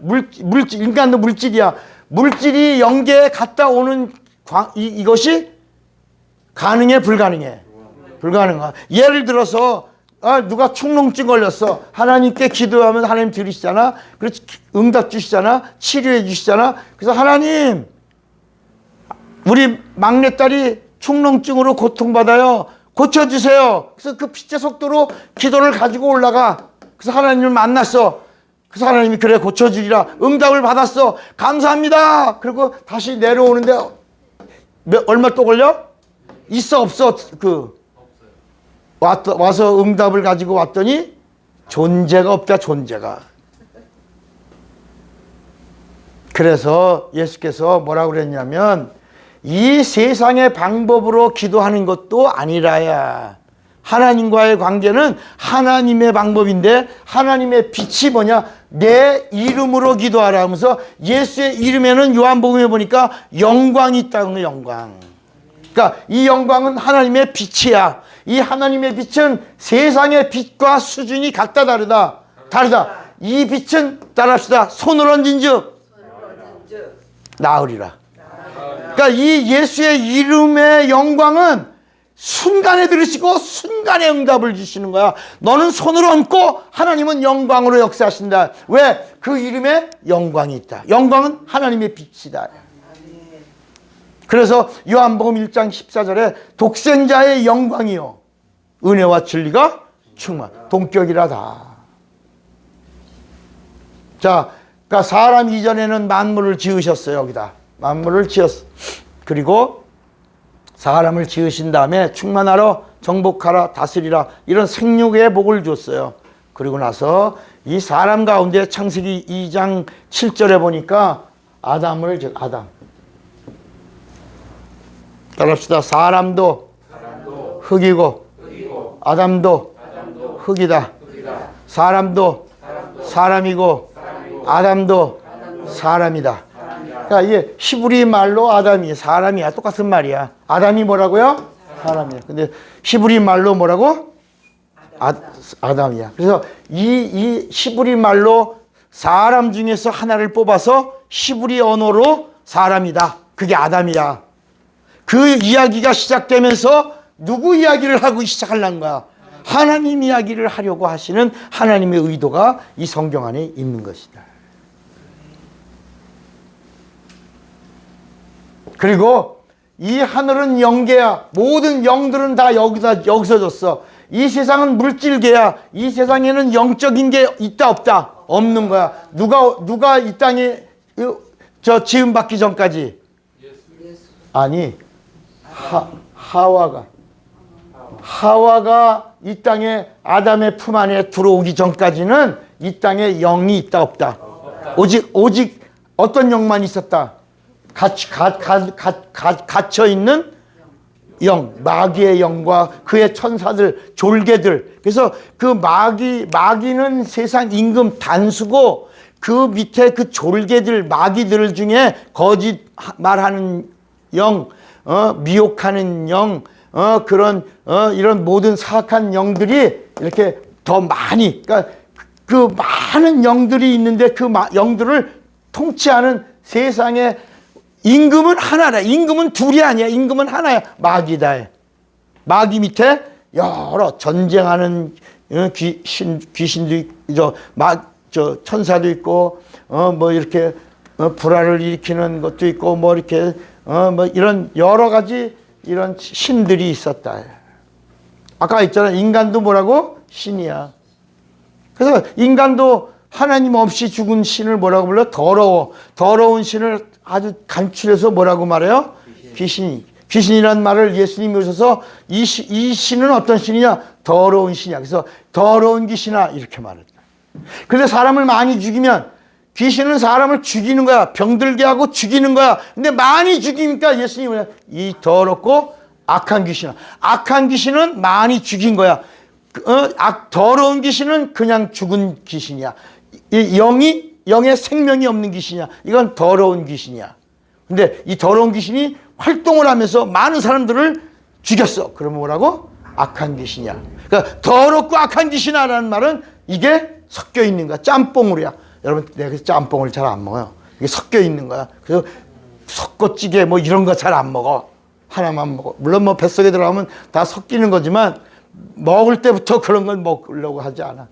인간도 물질이야. 물질이 영계에 갔다 오는 이것이 가능해, 불가능해? 불가능해. 예를 들어서 누가 축농증 걸렸어. 하나님께 기도하면 하나님 들으시잖아. 그래서 응답 주시잖아. 치료해 주시잖아. 그래서 하나님, 우리 막내딸이 축농증으로 고통받아요. 고쳐주세요. 그래서 그 빛의 속도로 기도를 가지고 올라가. 그래서 하나님을 만났어. 그래서 하나님이 그래 고쳐주리라. 응답을 받았어. 감사합니다. 그리고 다시 내려오는데 얼마 또 걸려? 있어 없어? 와서 응답을 가지고 왔더니 존재가 없다. 존재가. 그래서 예수께서 뭐라고 그랬냐면 이 세상의 방법으로 기도하는 것도 아니라야. 하나님과의 관계는 하나님의 방법인데 하나님의 빛이 뭐냐? 내 이름으로 기도하라 하면서 예수의 이름에는 요한복음에 보니까 영광이 있다는 거예요. 영광. 그러니까 이 영광은 하나님의 빛이야. 이 하나님의 빛은 세상의 빛과 수준이 같다 다르다. 이 빛은 따라합시다. 손을 얹은즉 나으리라. 그러니까 이 예수의 이름의 영광은 순간에 들으시고 순간에 응답을 주시는 거야. 너는 손을 얹고 하나님은 영광으로 역사하신다. 왜? 그 이름에 영광이 있다. 영광은 하나님의 빛이다. 그래서 요한복음 1장 14절에 독생자의 영광이요 은혜와 진리가 충만 동격이라다. 자, 그러니까 사람 이전에는 만물을 지으셨어요. 여기다 만물을 지었어. 그리고 사람을 지으신 다음에 충만하라, 정복하라, 다스리라 이런 생육의 복을 줬어요. 그리고 나서 이 사람 가운데 창세기 2장 7절에 보니까 아담 따라합시다. 사람도 흙이고 아담도 흙이다. 사람도 사람이고 아담도 사람이다. 그러니까 이게 히브리 말로 아담이 사람이야. 똑같은 말이야. 아담이 뭐라고요? 사람이야. 근데 히브리 말로 뭐라고? 아담이야. 그래서 이 히브리 말로 사람 중에서 하나를 뽑아서 히브리 언어로 사람이다. 그게 아담이야. 그 이야기가 시작되면서 누구 이야기를 하고 시작하려는 거야? 하나님 이야기를 하려고 하시는 하나님의 의도가 이 성경 안에 있는 것이다. 그리고 이 하늘은 영계야. 모든 영들은 다 여기서 졌어. 이 세상은 물질계야. 이 세상에는 영적인 게 있다 없다? 없는 거야. 누가 이 땅에 지음 받기 전까지? 아니, 하와가 이 땅에 아담의 품 안에 들어오기 전까지는 이 땅에 영이 있다 없다. 오직 어떤 영만 있었다. 갇혀 있는 영, 마귀의 영과 그의 천사들, 졸개들. 그래서 그 마귀는 세상 임금 단수고 그 밑에 그 졸개들, 마귀들 중에 거짓 말하는 영, 미혹하는 영, 이런 모든 사악한 영들이 이렇게 더 많이, 그러니까 그 많은 영들이 있는데 그 영들을 통치하는 세상의 임금은 하나라. 임금은 둘이 아니야. 임금은 하나야. 마귀다. 마귀 밑에 여러 전쟁하는 귀신도 있고, 천사도 있고, 뭐 이렇게 불화를 일으키는 것도 있고, 뭐 이렇게 뭐 이런 여러 가지 이런 신들이 있었다. 아까 했잖아. 인간도 뭐라고? 신이야. 그래서 인간도 하나님 없이 죽은 신을 뭐라고 불러? 더러운 신을 아주 간추려서 뭐라고 말해요? 귀신이란 말을 예수님이 오셔서 이 신은 어떤 신이냐? 더러운 신이야. 그래서 더러운 귀신아 이렇게 말했다. 그런데 사람을 많이 죽이면 귀신은 사람을 죽이는 거야. 병들게 하고 죽이는 거야. 근데 많이 죽이니까 예수님이 뭐냐? 이 더럽고 악한 귀신아. 악한 귀신은 많이 죽인 거야. 더러운 귀신은 그냥 죽은 귀신이야. 이 영의 생명이 없는 귀신이야. 이건 더러운 귀신이야. 근데 이 더러운 귀신이 활동을 하면서 많은 사람들을 죽였어. 그러면 뭐라고? 악한 귀신이야. 그러니까 더럽고 악한 귀신이라는 말은 이게 섞여 있는 거야. 짬뽕으로야. 여러분, 내가 그래서 짬뽕을 잘 안 먹어요. 이게 섞여 있는 거야. 그래서 섞어찌개 뭐 이런 거 잘 안 먹어. 하나만 먹어. 물론 뭐 뱃속에 들어가면 다 섞이는 거지만 먹을 때부터 그런 걸 먹으려고 하지 않아.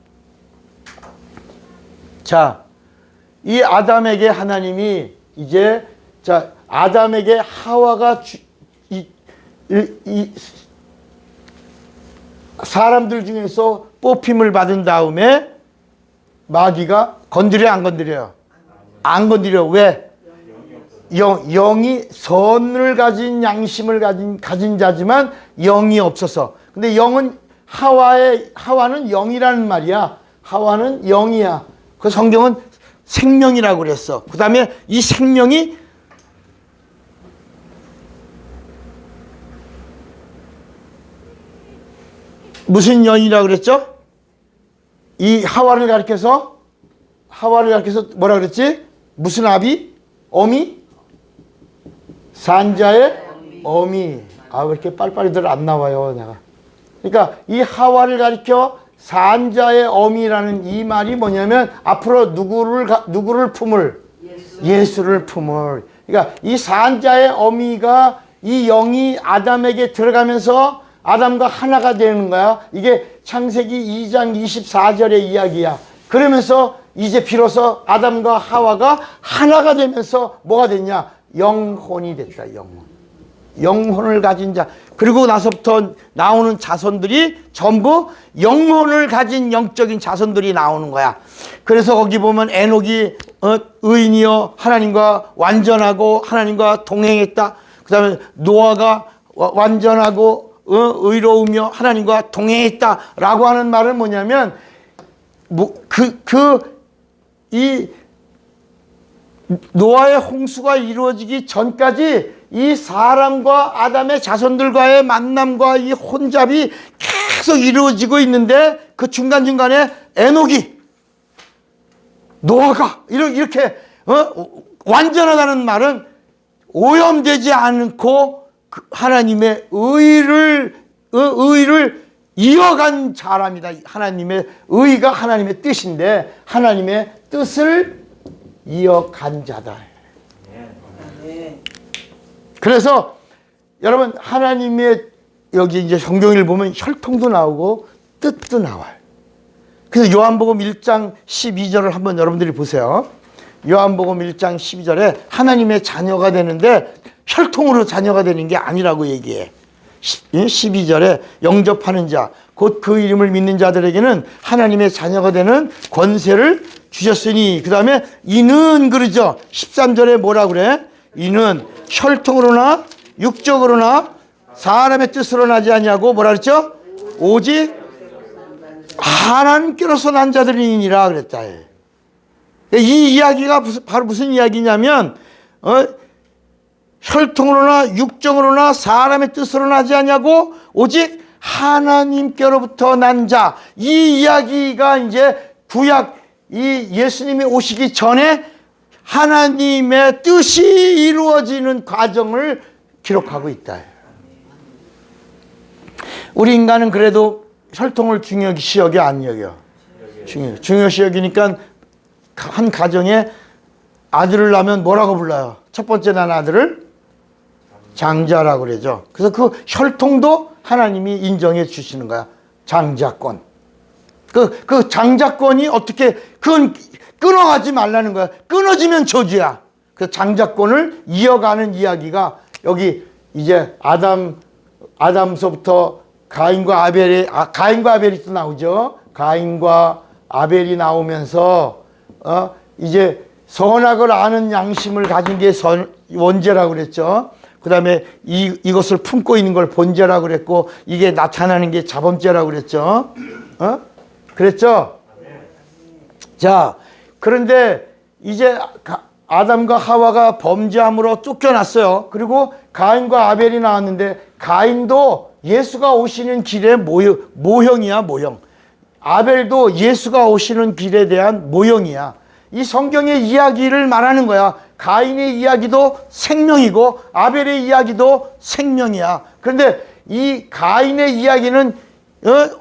자, 이 아담에게 하나님이 이제 아담에게 하와가 사람들 중에서 뽑힘을 받은 다음에 마귀가 건드려 안 건드려요? 안 건드려. 왜? 영이 선을 가진 양심을 가진 자지만 영이 없어서. 근데 영은 하와는 영이라는 말이야. 하와는 영이야. 그 성경은 생명이라고 그랬어. 그 다음에 이 생명이 무슨 영이라고 그랬죠? 이 하와를 가리켜서 뭐라 그랬지? 무슨 아비? 어미? 산자의 어미. 아, 왜 이렇게 빨리빨리들 안 나와요, 내가. 그러니까 이 하와를 가리켜 산자의 어미라는 이 말이 뭐냐면 앞으로 누구를 품을? 예수를 품을. 그러니까 이 산자의 어미가 이 영이 아담에게 들어가면서 아담과 하나가 되는 거야. 이게 창세기 2장 24절의 이야기야. 그러면서 이제 비로소 아담과 하와가 하나가 되면서 뭐가 됐냐? 영혼이 됐다. 영혼을 가진 자. 그리고 나서부터 나오는 자손들이 전부 영혼을 가진 영적인 자손들이 나오는 거야. 그래서 거기 보면 에녹이 의인이요 하나님과 완전하고 하나님과 동행했다. 그 다음에 노아가 완전하고 의로우며 하나님과 동행했다라고 하는 말은 뭐냐면 이 노아의 홍수가 이루어지기 전까지 이 사람과 아담의 자손들과의 만남과 이 혼잡이 계속 이루어지고 있는데 그 중간중간에 에녹이 노아가 이렇게 완전하다는 말은 오염되지 않고 하나님의 의를 이어간 사람이다. 하나님의 의가 하나님의 뜻인데 하나님의 뜻을 이어간 자다. 그래서 여러분 하나님의 여기 이제 성경을 보면 혈통도 나오고 뜻도 나와요. 그래서 요한복음 1장 12절을 한번 여러분들이 보세요. 요한복음 1장 12절에 하나님의 자녀가 되는데 혈통으로 자녀가 되는 게 아니라고 얘기해. 12절에 영접하는 자, 곧 그 이름을 믿는 자들에게는 하나님의 자녀가 되는 권세를 주셨으니, 그 다음에 이는 그러죠. 13절에 뭐라 그래? 이는 혈통으로나 육적으로나 사람의 뜻으로 나지 아니하고 뭐라 그랬죠? 오직 하나님께로서 난 자들이니라 그랬다. 이 이야기가 바로 무슨 이야기냐면 혈통으로나 육정으로나 사람의 뜻으로 나지 아니하고 오직 하나님께로부터 난 자. 이 이야기가 이제 구약 이 예수님이 오시기 전에 하나님의 뜻이 이루어지는 과정을 기록하고 있다. 우리 인간은 그래도 혈통을 중요시 여겨 안 여겨? 중요시 여기니까 한 가정에 아들을 낳으면 뭐라고 불러요? 첫 번째 난 아들을 장자라고 그러죠. 그래서 그 혈통도 하나님이 인정해 주시는 거야. 장자권. 그 장자권이 어떻게, 그건 끊어가지 말라는 거야. 끊어지면 저주야. 그 장자권을 이어가는 이야기가 여기 이제 아담서부터 가인과 아벨이 또 나오죠. 가인과 아벨이 나오면서 이제 선악을 아는 양심을 가진 게 원죄라고 그랬죠. 그 다음에 이것을 품고 있는 걸 본죄라고 그랬고, 이게 나타나는 게 자범죄라고 그랬죠. 그랬죠? 자, 그런데 이제 아담과 하와가 범죄함으로 쫓겨났어요. 그리고 가인과 아벨이 나왔는데, 가인도 예수가 오시는 길의 모형이야, 모형. 아벨도 예수가 오시는 길에 대한 모형이야. 이 성경의 이야기를 말하는 거야. 가인의 이야기도 생명이고 아벨의 이야기도 생명이야. 그런데 이 가인의 이야기는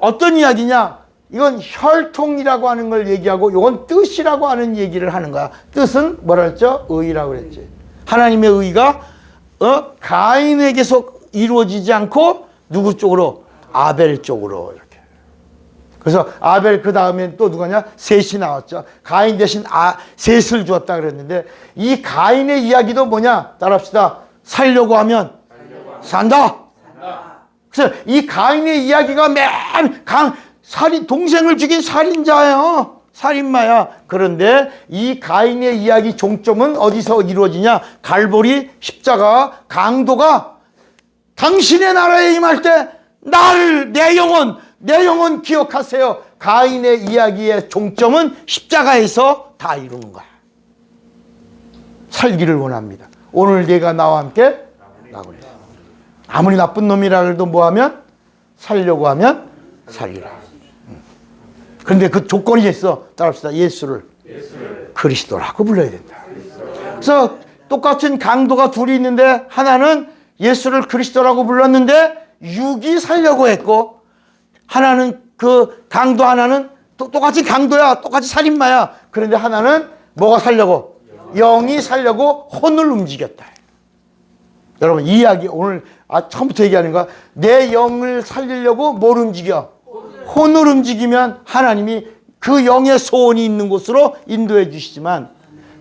어떤 이야기냐? 이건 혈통이라고 하는 걸 얘기하고, 이건 뜻이라고 하는 얘기를 하는 거야. 뜻은 뭐라 했죠? 의라고 그랬지. 하나님의 의가 가인에게서 이루어지지 않고 누구 쪽으로? 아벨 쪽으로. 이렇게. 그래서 아벨 그 다음에 또 누가냐? 셋이 나왔죠. 가인 대신 셋을 주었다 그랬는데, 이 가인의 이야기도 뭐냐? 따라합시다. 살려고 하면 산다. 그래서 이 가인의 이야기가 동생을 죽인 살인자예요. 살인마야. 그런데 이 가인의 이야기 종점은 어디서 이루어지냐? 갈보리 십자가 강도가 당신의 나라에 임할 때 내 영혼 기억하세요. 가인의 이야기의 종점은 십자가에서 다 이루는 거야. 살기를 원합니다. 오늘 네가 나와 함께 나오리. 아무리 나쁜 놈이라 해도 뭐하면? 살려고 하면 살리라. 그런데 그 조건이 있어. 따라합시다. 예수를 그리스도라고 불러야 된다. 그래서 똑같은 강도가 둘이 있는데, 하나는 예수를 그리스도라고 불렀는데 육이 살려고 했고, 하나는 그 강도 하나는 똑같이 강도야. 똑같이 살인마야. 그런데 하나는 뭐가 살려고? 영이 살려고 혼을 움직였다. 여러분, 이 이야기 오늘 처음부터 얘기하는 거야. 내 영을 살리려고 뭘 움직여? 혼을 움직이면 하나님이 그 영의 소원이 있는 곳으로 인도해 주시지만,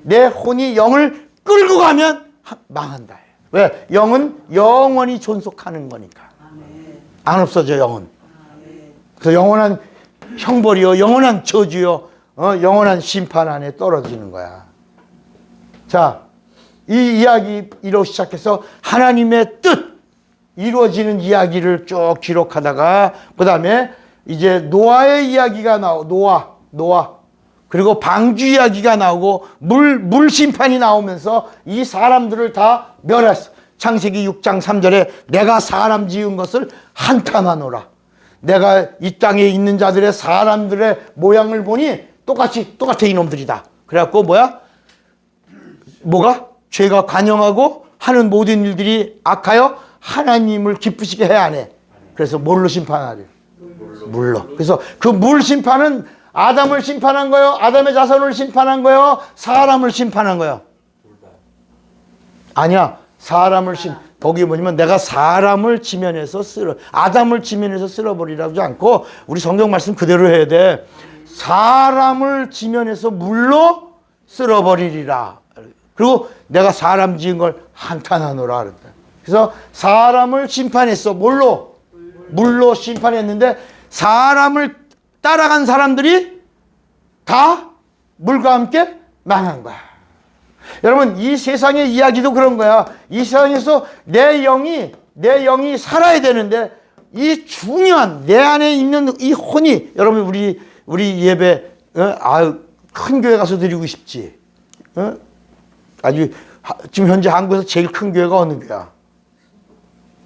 내 혼이 영을 끌고 가면 망한다. 왜? 영은 영원히 존속하는 거니까. 안 없어져, 영은. 그래서 영원한 형벌이요, 영원한 저주요, 영원한 심판 안에 떨어지는 거야. 자, 이 이야기로 시작해서 하나님의 뜻 이루어지는 이야기를 쭉 기록하다가, 그 다음에 이제 노아의 이야기가 노아. 그리고 방주 이야기가 나오고 물 심판이 나오면서 이 사람들을 다 멸했어. 창세기 6장 3절에 내가 사람 지은 것을 한탄하노라. 내가 이 땅에 있는 자들의 사람들의 모양을 보니 똑같아 이놈들이다. 그래갖고 뭐가? 죄가 관영하고 하는 모든 일들이 악하여 하나님을 기쁘시게 해 안 해? 그래서 뭘로 심판하래? 물로. 그래서 그 물 심판은 아담을 심판한 거요, 아담의 자손을 심판한 거요, 사람을 심판한 거요? 아니야. 거기 뭐냐면 내가 사람을 지면에서 아담을 지면에서 쓸어버리라고 하지 않고, 우리 성경 말씀 그대로 해야 돼. 사람을 지면에서 물로 쓸어버리리라. 그리고 내가 사람 지은 걸 한탄하노라 그랬다. 그래서 사람을 심판했어. 물로 심판했는데, 사람을 따라간 사람들이 다 물과 함께 망한 거야. 여러분, 이 세상의 이야기도 그런 거야. 이 세상에서 내 영이 살아야 되는데, 이 중요한 내 안에 있는 이 혼이, 여러분, 우리 예배, 큰 교회 가서 드리고 싶지. 아주, 지금 현재 한국에서 제일 큰 교회가 어느 교회야?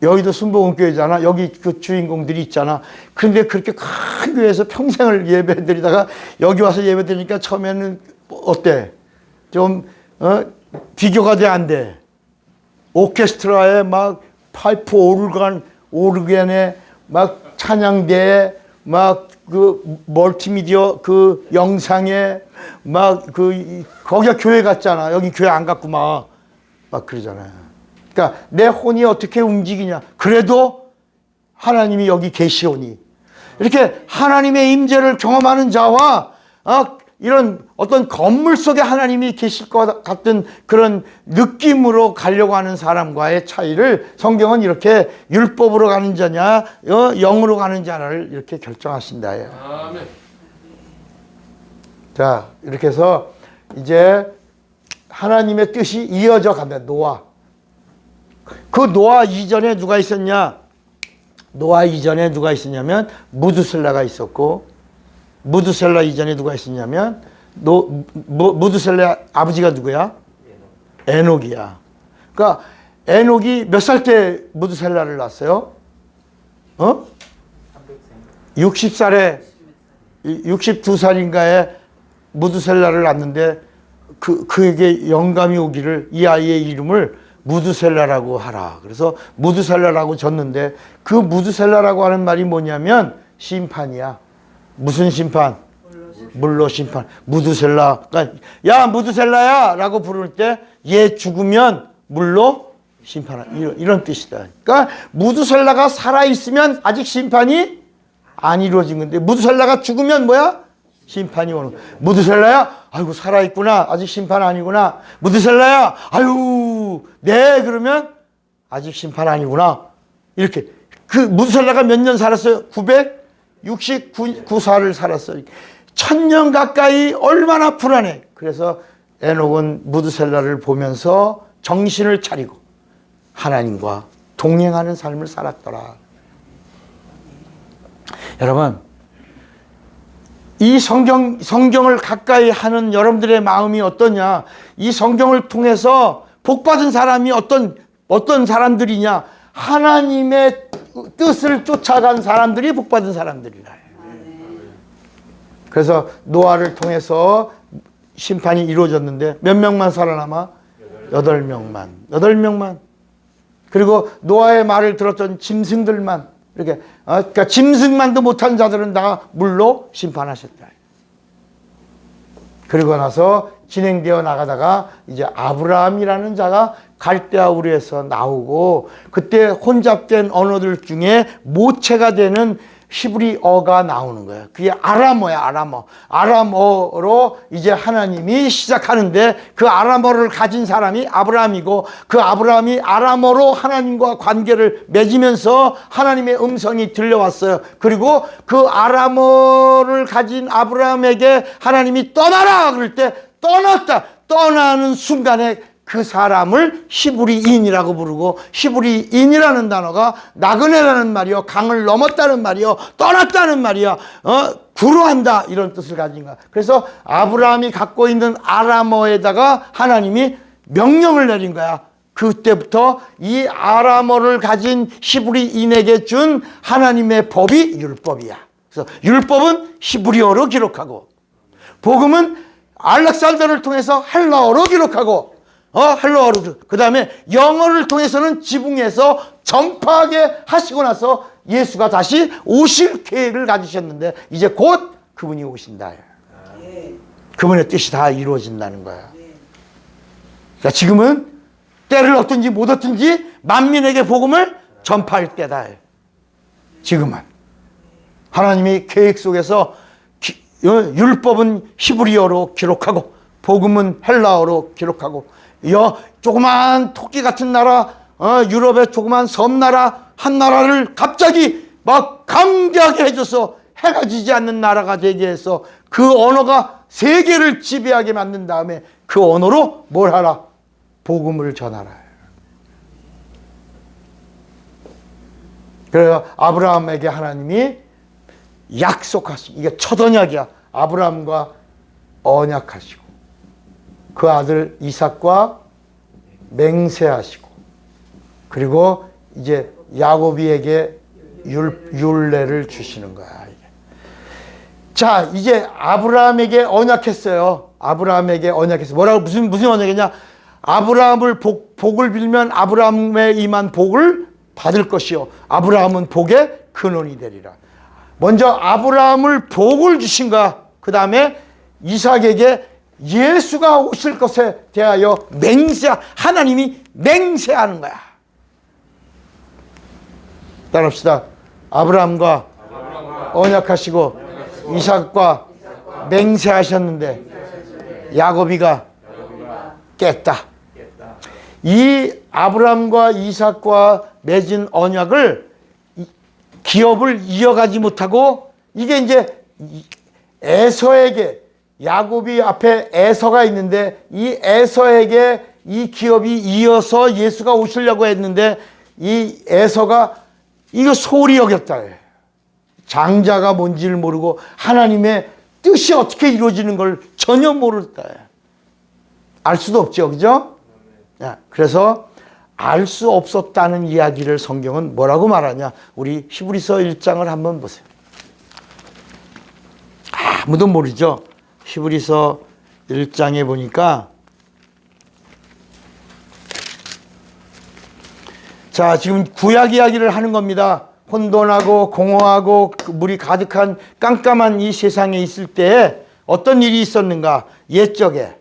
여기도 순복음교회잖아. 여기 그 주인공들이 있잖아. 그런데 그렇게 큰 교회에서 평생을 예배 드리다가 여기 와서 예배 드리니까 처음에는 어때? 좀, 비교가 돼, 안 돼? 오케스트라에 막 파이프 오르간에 막 찬양대에 막 그 멀티미디어 그 영상에 막 거기가 교회 같잖아. 여기 교회 안 갔고 막 그러잖아요. 그러니까 내 혼이 어떻게 움직이냐. 그래도 하나님이 여기 계시오니. 이렇게 하나님의 임재를 경험하는 자와 이런 어떤 건물 속에 하나님이 계실 것 같은 그런 느낌으로 가려고 하는 사람과의 차이를 성경은 이렇게 율법으로 가는 자냐, 영으로 가는 자를 이렇게 결정하신다. 아멘. 자, 이렇게 해서 이제 하나님의 뜻이 이어져 간다. 노아. 그 노아 이전에 누가 있었냐? 노아 이전에 누가 있었냐면 무두셀라가 있었고, 무두셀라 이전에 누가 있었냐면 무두셀라 아버지가 누구야? 에녹이야. 그러니까 에녹이 몇 살 때 무두셀라를 낳았어요? 60살에 62살인가에 무두셀라를 낳았는데 그에게 영감이 오기를 이 아이의 이름을 무두셀라라고 하라. 그래서 무두셀라라고 졌는데 그 무두셀라라고 하는 말이 뭐냐면 심판이야. 무슨 심판? 물로 심판. 무두셀라. 그러니까 야 무두셀라야 라고 부를 때 얘 죽으면 물로 심판하라. 이런 뜻이다. 그러니까 무두셀라가 살아있으면 아직 심판이 안 이루어진 건데 무두셀라가 죽으면 뭐야? 심판이 오는. 무두셀라야? 아이고 살아있구나. 아직 심판 아니구나. 무두셀라야? 아유 네 그러면 아직 심판 아니구나. 이렇게. 그 무두셀라가 몇 년 살았어요? 969살을 살았어요. 1000년 가까이 얼마나 불안해. 그래서 에녹은 무두셀라를 보면서 정신을 차리고 하나님과 동행하는 삶을 살았더라. 여러분, 이 성경을 가까이 하는 여러분들의 마음이 어떠냐? 이 성경을 통해서 복받은 사람이 어떤 사람들이냐? 하나님의 뜻을 쫓아간 사람들이 복받은 사람들이라. 그래서 노아를 통해서 심판이 이루어졌는데 몇 명만 살아남아? 8명만. 그리고 노아의 말을 들었던 짐승들만 이렇게 그러니까 짐승만도 못한 자들은 다 물로 심판하셨다. 그리고 나서 진행되어 나가다가 이제 아브라함이라는 자가 갈대아 우르에서 나오고 그때 혼잡된 언어들 중에 모체가 되는 히브리어가 나오는 거예요. 그게 아람어야, 아람어. 아람어로 이제 하나님이 시작하는데 그 아람어를 가진 사람이 아브라함이고 그 아브라함이 아람어로 하나님과 관계를 맺으면서 하나님의 음성이 들려왔어요. 그리고 그 아람어를 가진 아브라함에게 하나님이 떠나라! 그럴 때 떠났다! 떠나는 순간에 그 사람을 히브리인이라고 부르고 히브리인이라는 단어가 나그네라는 말이요, 강을 넘었다는 말이요, 떠났다는 말이야, 구루한다 이런 뜻을 가진 거야. 그래서 아브라함이 갖고 있는 아람어에다가 하나님이 명령을 내린 거야. 그때부터 이 아람어를 가진 히브리인에게 준 하나님의 법이 율법이야. 그래서 율법은 히브리어로 기록하고 복음은 알렉산더를 통해서 헬라어로 기록하고 헬로어로. 그 다음에 영어를 통해서는 지붕에서 전파하게 하시고 나서 예수가 다시 오실 계획을 가지셨는데 이제 곧 그분이 오신다. 그분의 뜻이 다 이루어진다는 거야. 그러니까 지금은 때를 얻든지 못 얻든지 만민에게 복음을 전파할 때다. 지금은. 하나님이 계획 속에서 율법은 히브리어로 기록하고 복음은 헬라어로 기록하고 조그만 토끼 같은 나라, 유럽의 조그만 섬나라 한 나라를 갑자기 막 강대하게 해줘서 해가 지지 않는 나라가 되게 해서 그 언어가 세계를 지배하게 만든 다음에 그 언어로 뭘 하라? 복음을 전하라. 그래서 아브라함에게 하나님이 약속하시고, 이게 첫 언약이야. 아브라함과 언약하시고 그 아들 이삭과 맹세하시고, 그리고 이제 야곱이에게 율례를 주시는 거야. 이게. 자, 이제 아브라함에게 언약했어요. 아브라함에게 언약했어. 뭐라고, 무슨 언약이냐? 아브라함을 복을 빌면 아브라함에 임한 복을 받을 것이요, 아브라함은 복의 근원이 되리라. 먼저 아브라함을 복을 주신 거야. 그 다음에 이삭에게 예수가 오실 것에 대하여 하나님이 맹세하는 거야. 따라합시다. 아브라함과 언약하시고 이삭과 맹세하셨는데 야곱이가 깼다. 이 아브라함과 이삭과 맺은 언약을, 기업을 이어가지 못하고, 이게 이제 에서에게, 야곱이 앞에 에서가 있는데 이 에서에게 이 기업이 이어서 예수가 오시려고 했는데 이 에서가 이거 소홀히 여겼다. 장자가 뭔지를 모르고 하나님의 뜻이 어떻게 이루어지는 걸 전혀 모르다. 알 수도 없죠, 그죠? 그래서 알 수 없었다는 이야기를 성경은 뭐라고 말하냐? 우리 히브리서 1장을 한번 보세요. 아무도 모르죠? 히브리서 1장에 보니까, 자, 지금 구약 이야기를 하는 겁니다. 혼돈하고 공허하고 물이 가득한 깜깜한 이 세상에 있을 때에 어떤 일이 있었는가? 옛적에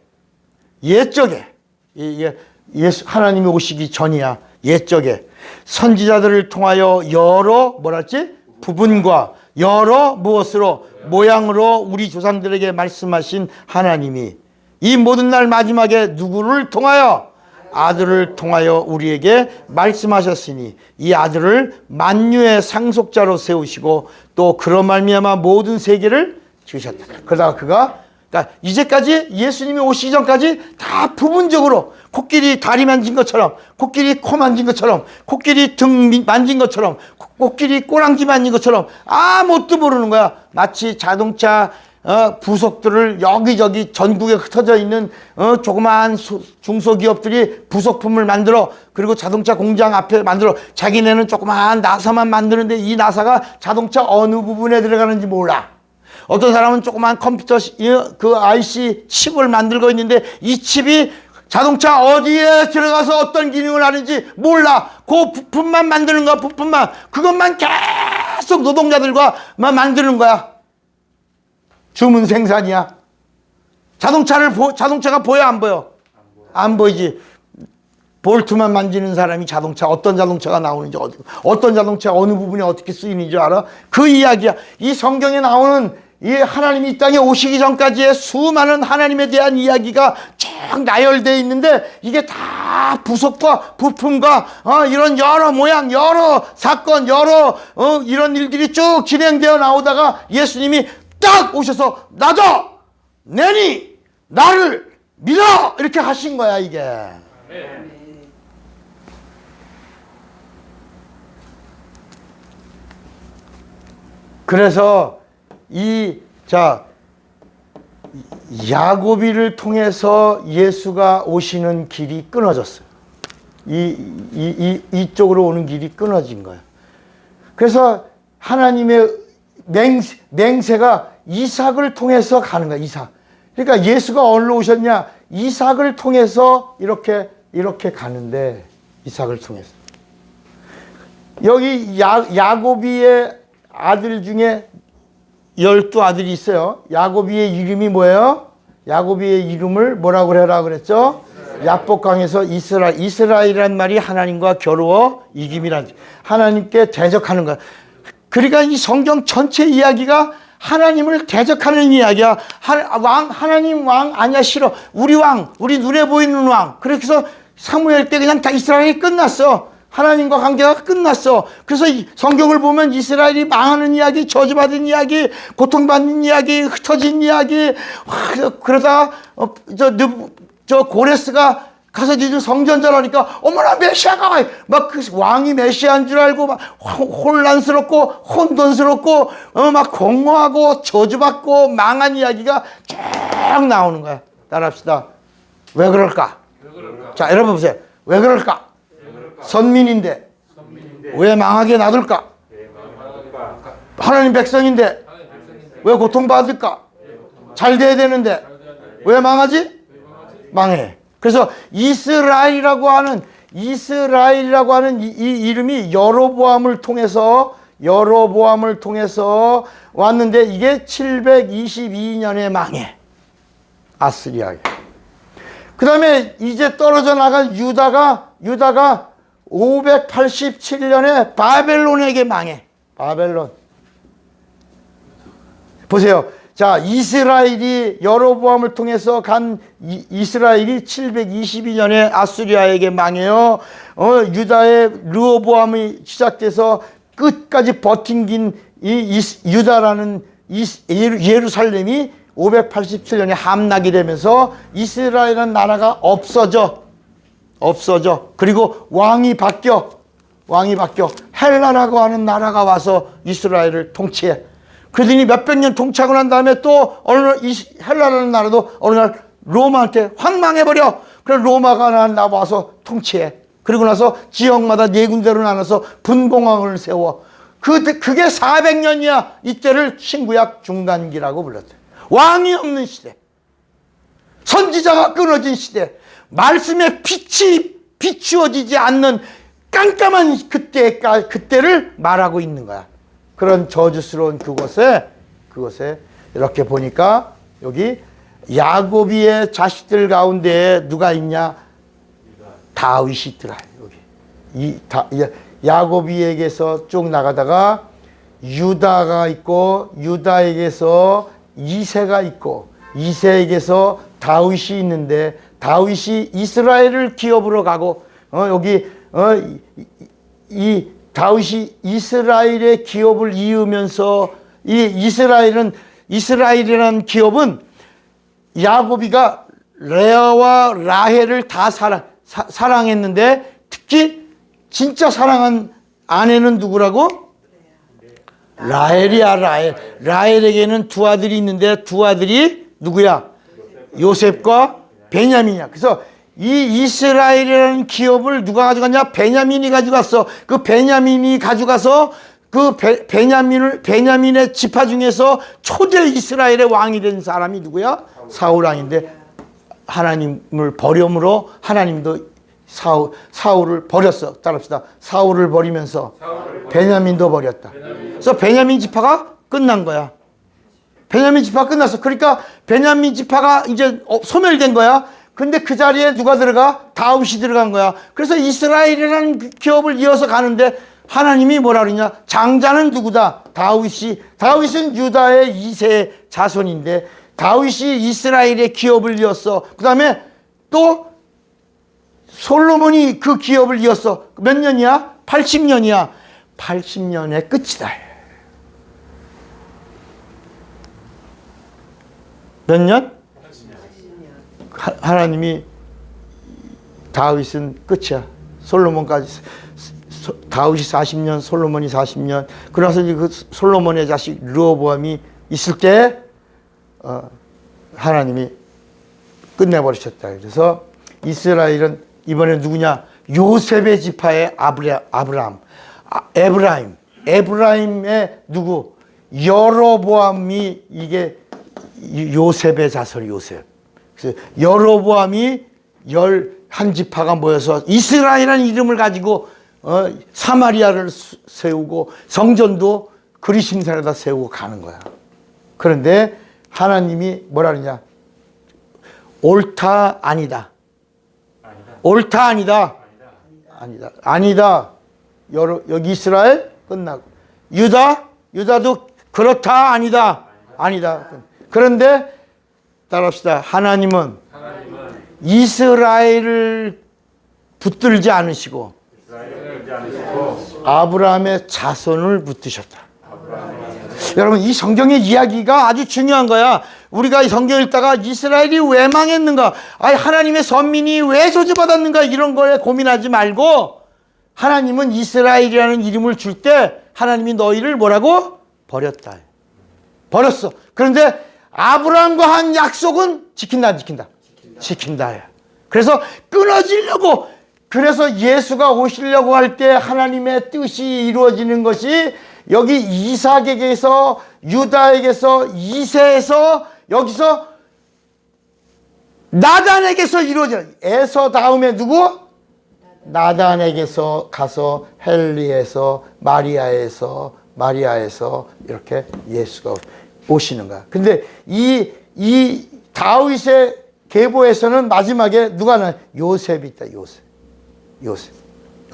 예수 하나님이 오시기 전이야. 옛적에 선지자들을 통하여 여러 뭐랄지 부분과 여러 무엇으로 모양으로 우리 조상들에게 말씀하신 하나님이 이 모든 날 마지막에 누구를 통하여? 아들을 통하여 우리에게 말씀하셨으니 이 아들을 만유의 상속자로 세우시고 또 그런 말미암아 모든 세계를 지으셨다. 그러다가 그러니까 이제까지 예수님이 오시기 전까지 다 부분적으로 코끼리 다리 만진 것처럼, 코끼리 코 만진 것처럼, 코끼리 등 만진 것처럼, 코끼리 꼬랑지 만진 것처럼 아무것도 모르는 거야. 마치 자동차 부속들을 여기저기 전국에 흩어져 있는 조그마한 중소기업들이 부속품을 만들어, 그리고 자동차 공장 앞에 만들어, 자기네는 조그마한 나사만 만드는데 이 나사가 자동차 어느 부분에 들어가는지 몰라. 어떤 사람은 조그마한 컴퓨터 그 IC 칩을 만들고 있는데 이 칩이 자동차 어디에 들어가서 어떤 기능을 하는지 몰라. 그 부품만 만드는 거야. 부품만. 그것만 계속 노동자들과 만드는 거야. 주문 생산이야. 자동차가 보여 안 보여? 안 보이지. 볼트만 만지는 사람이 자동차, 어떤 자동차가 나오는지, 어떤 자동차 어느 부분이 어떻게 쓰이는지 알아? 그 이야기야. 이 성경에 나오는 이 하나님이 이 땅에 오시기 전까지의 수많은 하나님에 대한 이야기가 쭉 나열되어 있는데 이게 다 부속과 부품과 이런 여러 모양, 여러 사건, 여러 이런 일들이 쭉 진행되어 나오다가 예수님이 딱 오셔서 나도 내니 나를 믿어 이렇게 하신 거야 이게. 그래서 야고비를 통해서 예수가 오시는 길이 끊어졌어요. 이쪽으로 오는 길이 끊어진 거예요. 그래서 하나님의 맹세가 이삭을 통해서 가는 거야, 이삭. 그러니까 예수가 어디로 오셨냐? 이삭을 통해서 이렇게 가는데, 이삭을 통해서. 여기 야고비의 아들 중에 12아들이 있어요. 야고비의 이름이 뭐예요? 야고비의 이름을 뭐라고 해라 그랬죠? 야복강에서 이스라엘이란 말이 하나님과 겨루어 이김이란, 하나님께 대적하는 거야. 그러니까 이 성경 전체 이야기가 하나님을 대적하는 이야기야. 하나님 왕 아니야, 싫어. 우리 왕, 우리 눈에 보이는 왕. 그래서 사무엘 때 그냥 다 이스라엘이 끝났어. 하나님과 관계가 끝났어. 그래서 이 성경을 보면 이스라엘이 망하는 이야기, 저주받은 이야기, 고통받는 이야기, 흩어진 이야기, 그러다가 저 고레스가 가서 니들 성전자라니까 어머나 메시아가 막 그 왕이 메시아인 줄 알고 막 혼란스럽고 혼돈스럽고 막 공허하고 저주받고 망한 이야기가 쭉 나오는 거야. 따라합시다. 왜 그럴까? 자, 여러분 보세요. 왜 그럴까? 선민인데 왜 망하게 놔둘까? 하나님 백성인데 왜 고통받을까? 잘 돼야 되는데 왜 망하지? 망해. 그래서 이스라엘이라고 하는 이 이름이 여로보암을 통해서 왔는데 이게 722년에 망해. 아스리아에. 그 다음에 이제 떨어져 나간 유다가 587년에 바벨론에게 망해. 바벨론. 보세요. 자, 이스라엘이 여로보암을 통해서 간 이스라엘이 722년에 아수리아에게 망해요. 유다의 르호보암이 시작돼서 끝까지 버틴 이 유다라는 예루살렘이 587년에 함락이 되면서 이스라엘은 나라가 없어져. 그리고 왕이 바뀌어. 헬라라고 하는 나라가 와서 이스라엘을 통치해. 그러더니 몇백 년 통치하고 난 다음에 또 어느 날 헬라라는 나라도 어느 날 로마한테 확 망해버려. 그래서 로마가 나와서 통치해. 그리고 나서 지역마다 네 군데로 나눠서 분봉왕을 세워. 그게 400년이야. 이때를 신구약 중간기라고 불렀대. 왕이 없는 시대. 선지자가 끊어진 시대. 말씀의 빛이 비추어지지 않는 깜깜한 그때를 말하고 있는 거야. 그런 저주스러운 그곳에 이렇게 보니까 여기 야곱이의 자식들 가운데 누가 있냐? 다윗이 있더라. 여기 야곱이에게서 쭉 나가다가 유다가 있고 유다에게서 이새가 있고 이새에게서 다윗이 있는데 다윗이 이스라엘을 기업으로 가고 이 다윗이 이스라엘의 기업을 이으면서 이 이스라엘이라는 기업은 야곱이가 레아와 라헬을 다 사랑했는데 특히 진짜 사랑한 아내는 누구라고? 라헬이야. 라헬에게는 두 아들이 있는데 두 아들이 누구야? 요셉과 베냐민이야. 그래서 이 이스라엘이라는 기업을 누가 가져갔냐? 베냐민이 가져갔어. 그 베냐민이 가져가서 그 베냐민의 지파 중에서 초대 이스라엘의 왕이 된 사람이 누구야? 사울 왕인데 하나님을 버림으로 하나님도 사울을 버렸어. 따라합시다. 사울을 버리면서 베냐민도 버렸다. 그래서 베냐민 지파가 끝난 거야. 베냐민 지파가 끝났어. 그러니까 베냐민 지파가 이제 소멸된 거야. 근데 그 자리에 누가 들어가? 다윗이 들어간 거야. 그래서 이스라엘이라는 기업을 이어서 가는데 하나님이 뭐라 그러냐? 장자는 누구다? 다윗은 유다의 2세 자손인데 다윗이 이스라엘의 기업을 이었어. 그 다음에 또 솔로몬이 그 기업을 이었어. 몇 년이야? 80년이야. 80년의 끝이다. 몇 년? 하나님이 다윗은 끝이야. 솔로몬까지 다윗이 40년, 솔로몬이 40년. 그러나서 이제 그 솔로몬의 자식 르호보암이 있을 때 하나님이 끝내버리셨다. 그래서 이스라엘은 이번에 누구냐? 요셉의 지파의 에브라임의 누구? 여로보암이 이게 요셉의 자손 요셉. 그래서 여로보암이 11지파가 모여서 이스라엘이라는 이름을 가지고 사마리아를 세우고 성전도 그리심산에다 세우고 가는 거야. 그런데 하나님이 뭐라 그러냐? 옳다 아니다. 옳다 아니다. 여기 이스라엘 끝나고 유다도 그렇다 아니다. 그런데 따라합시다. 하나님은 이스라엘을 붙들지 않으시고 아브라함의 자손을 붙드셨다. 여러분 이 성경의 이야기가 아주 중요한 거야. 우리가 성경 읽다가 이스라엘이 왜 망했는가? 아니, 하나님의 선민이 왜 저주받았는가? 이런 거에 고민하지 말고 하나님은 이스라엘이라는 이름을 줄 때 하나님이 너희를 뭐라고? 버렸다. 버렸어. 그런데 아브라함과 한 약속은 지킨다, 안 지킨다? 지킨다. 그래서 끊어지려고, 그래서 예수가 오시려고 할 때 하나님의 뜻이 이루어지는 것이 여기 이삭에게서, 유다에게서, 이새에서, 여기서 나단에게서 이루어져. 에서 다음에 누구? 나단에게서 가서 헬리에서, 마리아에서 이렇게 예수가 오시는 거야. 근데 이 다윗의 계보에서는 마지막에 누가 나요? 요셉이 있다. 요셉.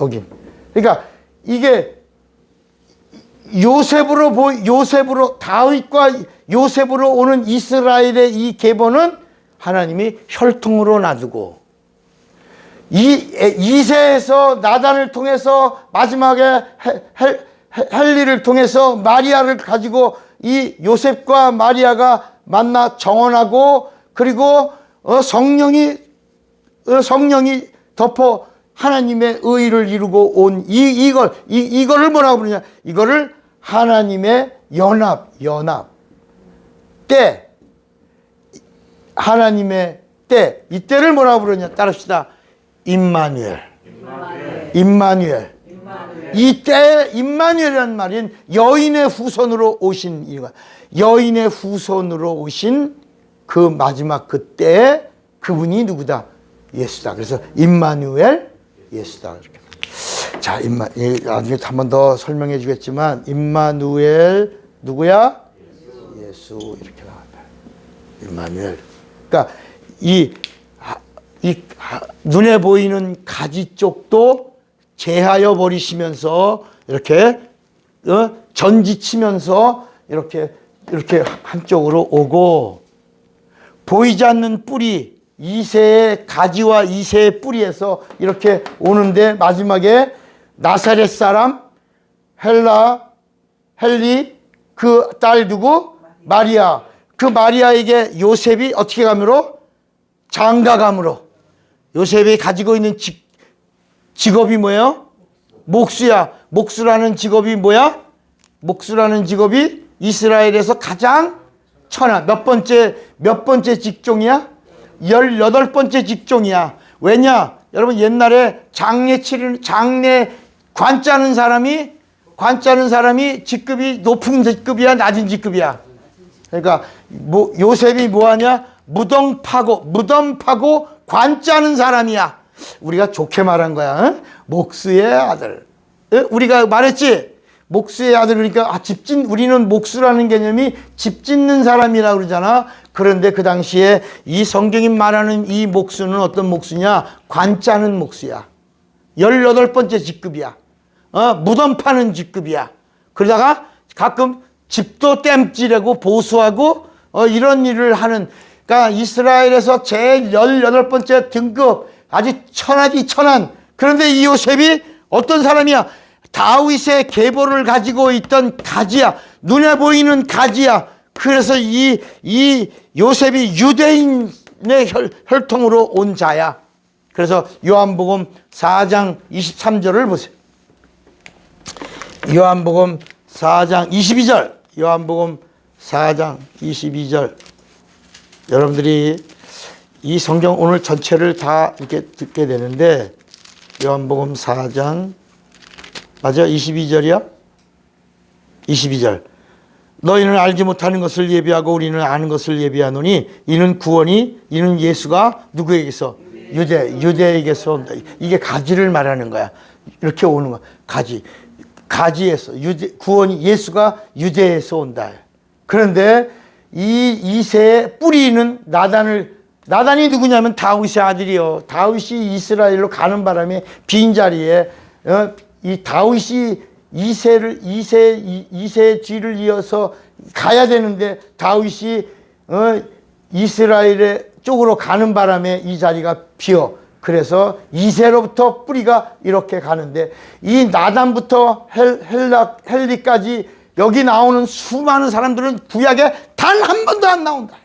여기. 그러니까 이게 요셉으로 다윗과 요셉으로 오는 이스라엘의 이 계보는 하나님이 혈통으로 놔두고, 이새에서 나단을 통해서 마지막에 헬리를 통해서 마리아를 가지고 이 요셉과 마리아가 만나 정혼하고, 그리고 성령이 덮어 하나님의 의를 이루고 온 이거를 뭐라고 부르냐? 이거를 하나님의 연합 때, 하나님의 때, 이때를 뭐라고 부르냐? 따릅시다. 임마누엘. 이 때에 임마누엘이라는 말은 여인의 후손으로 오신 이유가, 여인의 후손으로 오신 그 마지막 그때에 그분이 누구다? 예수다. 그래서 임마누엘, 예수다. 이렇게. 자, 나중에 한 번 더 설명해 주겠지만, 임마누엘 누구야? 예수. 이렇게 나온다. 임마누엘. 그러니까 이 눈에 보이는 가지 쪽도 제하여 버리시면서 이렇게 전지치면서 이렇게 한쪽으로 오고, 보이지 않는 뿌리, 이새의 가지와 이새의 뿌리에서 이렇게 오는데, 마지막에 나사렛 사람 헬리, 그 딸 누구? 마리아. 그 마리아에게 요셉이 어떻게 감으로? 장가감으로. 요셉이 가지고 있는 직업이 뭐예요? 목수야. 목수라는 직업이 뭐야? 목수라는 직업이 이스라엘에서 가장 천한 몇 번째 직종이야? 18번째 직종이야. 왜냐? 여러분, 옛날에 장례 관 짜는 사람이 직급이 높은 직급이야, 낮은 직급이야? 그러니까 요셉이 뭐하냐? 무덤 파고 관 짜는 사람이야. 우리가 좋게 말한 거야. 응? 목수의 아들. 응? 우리가 말했지? 목수의 아들. 그러니까 우리는 목수라는 개념이 집 짓는 사람이라고 그러잖아. 그런데 그 당시에 이 성경이 말하는 이 목수는 어떤 목수냐? 관 짜는 목수야. 18번째 직급이야. 무덤 파는 직급이야. 그러다가 가끔 집도 땜질하고 보수하고 이런 일을 하는, 그러니까 이스라엘에서 제일 18번째 등급, 아주 천하디 천한. 그런데 이 요셉이 어떤 사람이야? 다윗의 계보를 가지고 있던 가지야. 눈에 보이는 가지야. 그래서 이 요셉이 유대인의 혈통으로 온 자야. 그래서 요한복음 4장 23절을 보세요. 요한복음 4장 22절. 요한복음 4장 22절. 여러분들이 이 성경 오늘 전체를 다 이렇게 듣게 되는데, 요한복음 4장 맞아? 22절이야? 22절. 너희는 알지 못하는 것을 예비하고 우리는 아는 것을 예비하노니 이는 예수가 누구에게서? 유대에게서 온다. 이게 가지를 말하는 거야. 이렇게 오는 거야. 가지에서 구원이 예수가 유대에서 온다. 그런데 이 이새의 뿌리는 나단이 누구냐면 다윗의 아들이요. 다윗이 이스라엘로 가는 바람에 빈 자리에 이 다윗이 이새의 뒤를 이어서 가야 되는데, 다윗이 이스라엘의 쪽으로 가는 바람에 이 자리가 비어. 그래서 이새로부터 뿌리가 이렇게 가는데, 이 나단부터 헬리까지 여기 나오는 수많은 사람들은 구약에 단 한 번도 안 나온다.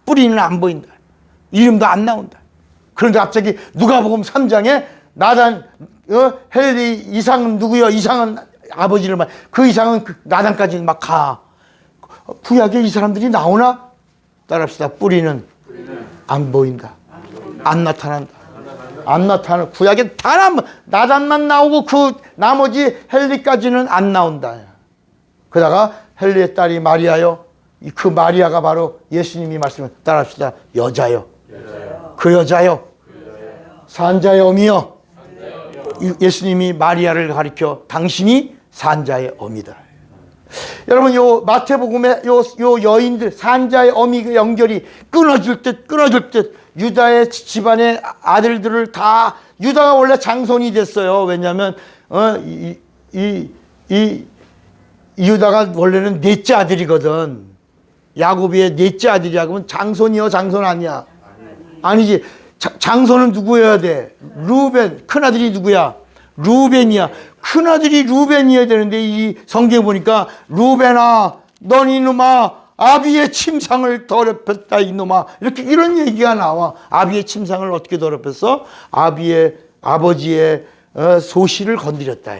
뿌리는 안 보인다. 이름도 안 나온다. 그런데 갑자기 누가복음 3장에 나단 헬리 이상은 누구요? 이상은 아버지를 말. 그 이상은 그 나단까지 막 가. 구약에 이 사람들이 나오나? 따라합시다. 뿌리는 안 보인다. 안 나타난다. 안 나타나. 구약에 단 나단만 나오고 그 나머지 헬리까지는 안 나온다. 그러다가 헬리의 딸이 마리아요. 그 마리아가 바로 예수님이 말씀을 따라합시다. 여자요. 그 여자요. 산자의 어미요. 예수님이 마리아를 가리켜 당신이 산자의 어미다. 여러분, 요 마태복음에 요 여인들 산자의 어미 그 연결이 끊어질 듯 유다의 집안의 아들들을 다 유다가 원래 장손이 됐어요. 왜냐하면 이 유다가 원래는 넷째 아들이거든. 야곱의 넷째 아들이야. 그러면 장손이요, 장손 아니야? 아니지. 장손은 누구여야 돼? 루벤. 큰아들이 누구야? 루벤이야. 큰아들이 루벤이어야 되는데 이 성경에 보니까 루벤아 넌 이놈아 아비의 침상을 더럽혔다 이놈아. 이렇게 이런 얘기가 나와. 아비의 침상을 어떻게 더럽혔어? 아버지의 소실을 건드렸다.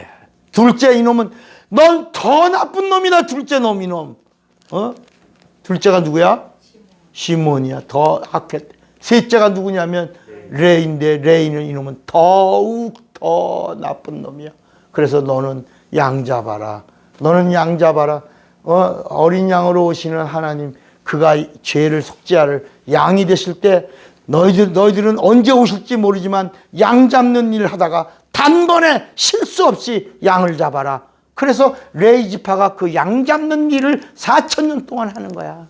둘째 이놈은 넌 더 나쁜 놈이다. 둘째 놈 이놈. 둘째가 누구야? 시몬이야. 더 악했대. 셋째가 누구냐면 레인데 레인은 이놈은 더욱 더 나쁜 놈이야. 그래서 너는 양 잡아라. 너는 양 잡아라. 어린 양으로 오시는 하나님, 그가 죄를 속죄하를 양이 되실 때 너희들은 언제 오실지 모르지만 양 잡는 일을 하다가 단번에 실수 없이 양을 잡아라. 그래서 레위 지파가 그 양 잡는 일을 4,000년 동안 하는 거야.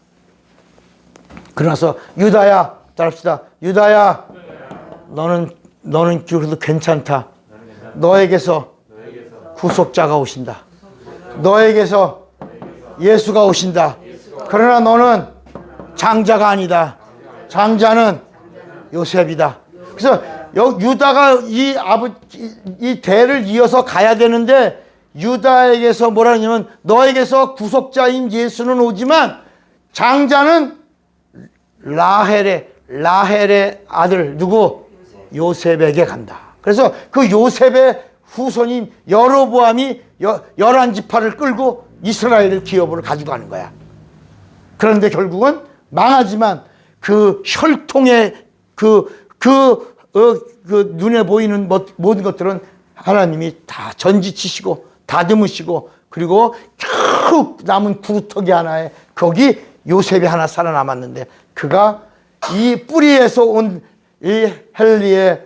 그러나서 유다야, 따라합시다. 유다야, 너는 그래도 괜찮다. 너에게서 구속자가 오신다. 너에게서 예수가 오신다. 그러나 너는 장자가 아니다. 장자는 요셉이다. 그래서 유다가 이 대를 이어서 가야 되는데 유다에게서 뭐라 하냐면 너에게서 구속자인 예수는 오지만 장자는 라헬의 아들 누구? 요셉에게 간다. 그래서 그 요셉의 후손인 여로보암이 11지파를 끌고 이스라엘을 기업으로 가져가는 거야. 그런데 결국은 망하지만 그 혈통의 눈에 보이는 모든 것들은 하나님이 다 전지치시고 다듬으시고 그리고 쭉 남은 구루터기 하나에 거기 요셉이 하나 살아남았는데 그가 이 뿌리에서 온 이 헬리의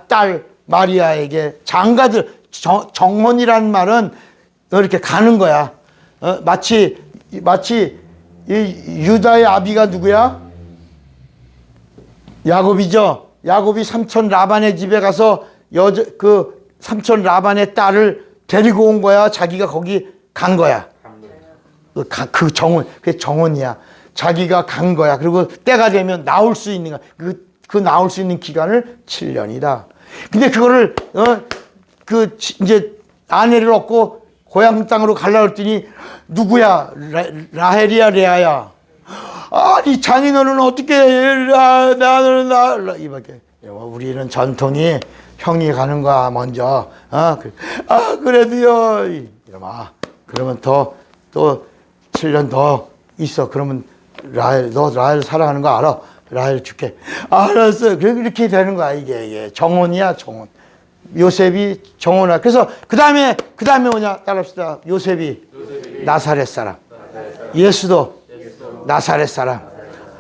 딸 마리아에게 장가들 정혼이라는 말은 이렇게 가는 거야. 마치 이 유다의 아비가 누구야? 야곱이죠. 야곱이 삼촌 라반의 집에 가서 그 삼촌 라반의 딸을 데리고 온 거야. 자기가 거기 간 거야. 그 정혼, 그게 정혼이야. 자기가 간 거야. 그리고 때가 되면 나올 수 있는 거야. 그 나올 수 있는 기간을 7년이다. 근데 그거를 이제 아내를 얻고 고향 땅으로 가려고 했더니 누구야? 라헬이야, 레아야. 아니 장인어른 어떻게 나는 이밖에. 우리는 전통이 형이 가는 거야 먼저. 그래도요. 이러마. 그러면 또 7년 더 있어. 그러면 너 라헬 사랑하는 거 알아? 라헬 줄게. 알았어. 이렇게 되는 거야 이게 정혼이야 정혼. 요셉이 정혼아. 그래서 그 다음에 뭐냐? 따라합시다. 요셉이 나사렛 사람. 예수도 나사렛 사람.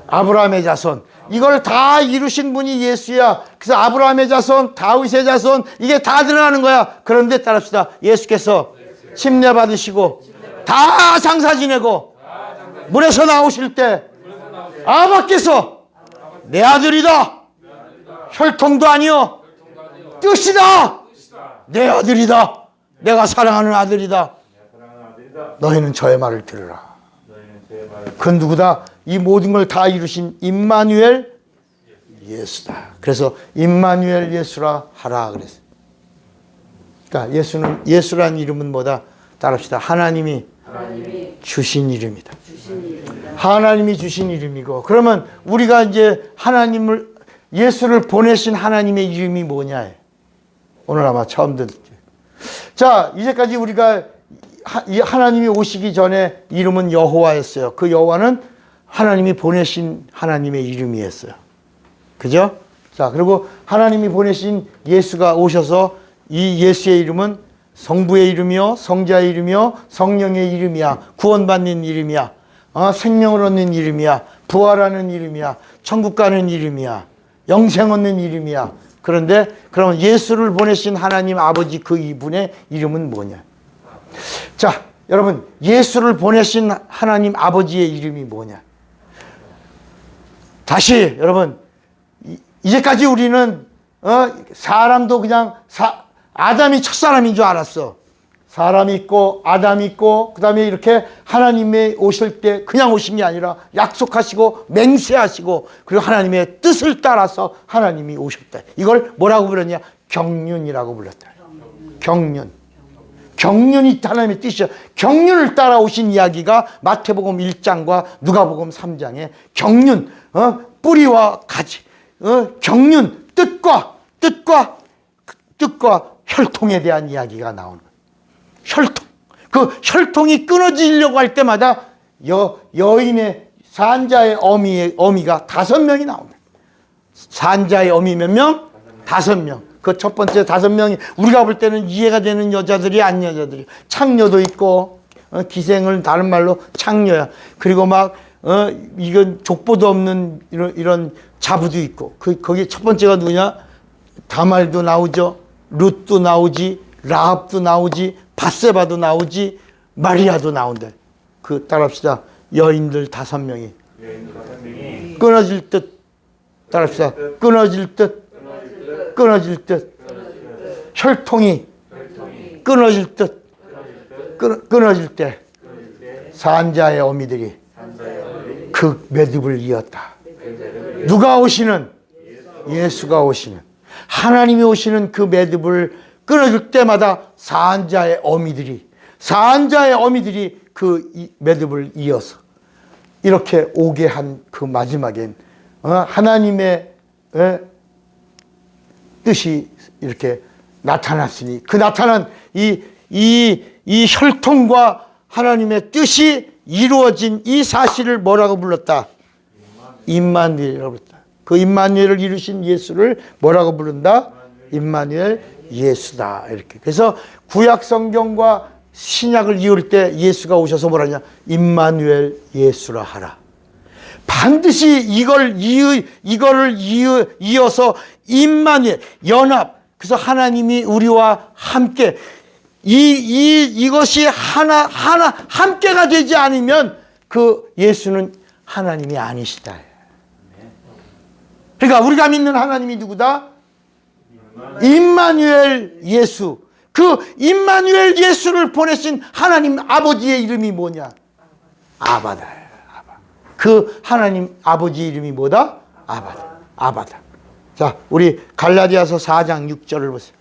아브라함의 자손. 이걸 다 이루신 분이 예수야. 그래서 아브라함의 자손, 다윗의 자손 이게 다 드러나는 거야. 그런데 따라합시다. 예수께서 침례 받으시고 다 장사 지내고 물에서 나오실 때 아버께서 내 아들이다. 혈통도 아니요. 뜻이다. 내 아들이다. 내가 사랑하는 아들이다. 너희는 저의 말을 들으라. 그 누구다? 이 모든 걸 다 이루신 임마누엘 예수다. 그래서 임마누엘 예수라 하라 그랬어요. 그러니까 예수란 이름은 뭐다? 따라합시다. 하나님이 주신 이름이다. 하나님이 주신 이름이고, 그러면 우리가 이제 예수를 보내신 하나님의 이름이 뭐냐? 오늘 아마 처음 듣죠. 자, 이제까지 우리가 하나님이 오시기 전에 이름은 여호와였어요. 그 여호와는 하나님이 보내신 하나님의 이름이었어요. 그죠? 자, 그리고 하나님이 보내신 예수가 오셔서 이 예수의 이름은 성부의 이름이요, 성자의 이름이요, 성령의 이름이야. 구원받는 이름이야. 생명을 얻는 이름이야. 부활하는 이름이야. 천국 가는 이름이야. 영생 얻는 이름이야. 그런데 그러면 예수를 보내신 하나님 아버지 그 이분의 이름은 뭐냐? 자, 여러분, 예수를 보내신 하나님 아버지의 이름이 뭐냐? 다시 여러분, 이제까지 우리는 사람도 그냥 아담이 첫사람인 줄 알았어. 사람이 있고 아담이 있고 그다음에 이렇게 하나님이 오실 때 그냥 오신 게 아니라 약속하시고 맹세하시고 그리고 하나님의 뜻을 따라서 하나님이 오셨다. 이걸 뭐라고 불렀냐? 경륜이라고 불렀다. 경륜. 경륜이 하나님의 뜻이야. 경륜을 따라오신 이야기가 마태복음 1장과 누가복음 3장에 경륜, 뿌리와 가지, 경륜, 뜻과 혈통에 대한 이야기가 나오는 거예요. 혈통. 그 혈통이 끊어지려고 할 때마다 여인의 산자의 어미가 5명이 나옵니다. 산자의 어미 몇 명? 5명. 그 첫 번째 5명이 우리가 볼 때는 이해가 되는 여자들이 아닌 여자들이. 창녀도 있고, 기생을 다른 말로 창녀야. 그리고 막 이건 족보도 없는 이런 자부도 있고. 거기 첫 번째가 누구냐? 다말도 나오죠. 룻도 나오지. 라합도 나오지. 바세바도 나오지. 마리아도 나온다. 따라합시다. 여인들 5명이. 끊어질 듯. 따라합시다. 끊어질 듯. 끊어질 듯. 혈통이 끊어질 듯. 끊어질 때 산자의 어미들이 그 매듭을 이었다. 누가 오시는? 예수가 오시는. 하나님이 오시는 그 매듭을 끊어줄 때마다 산자의 어미들이 그 매듭을 이어서 이렇게 오게 한 그 마지막엔 하나님의 뜻이 이렇게 나타났으니 그 나타난 이 혈통과 하나님의 뜻이 이루어진 이 사실을 뭐라고 불렀다? 임마누엘이라고 불렀다. 그 임마누엘을 이루신 예수를 뭐라고 부른다? 임마누엘 예수다. 이렇게. 그래서 구약 성경과 신약을 이을 때 예수가 오셔서 뭐라냐? 임마누엘 예수라 하라. 반드시 이거를 이어서 임마누엘 연합. 그래서 하나님이 우리와 함께 이것이 하나 함께가 되지 않으면 그 예수는 하나님이 아니시다. 그러니까 우리가 믿는 하나님이 누구다? 임마누엘 예수. 그 임마누엘 예수를 보내신 하나님 아버지의 이름이 뭐냐? 아바다. 그 하나님 아버지 이름이 뭐다? 아바다. 자, 우리 갈라디아서 4장 6절을 보세요.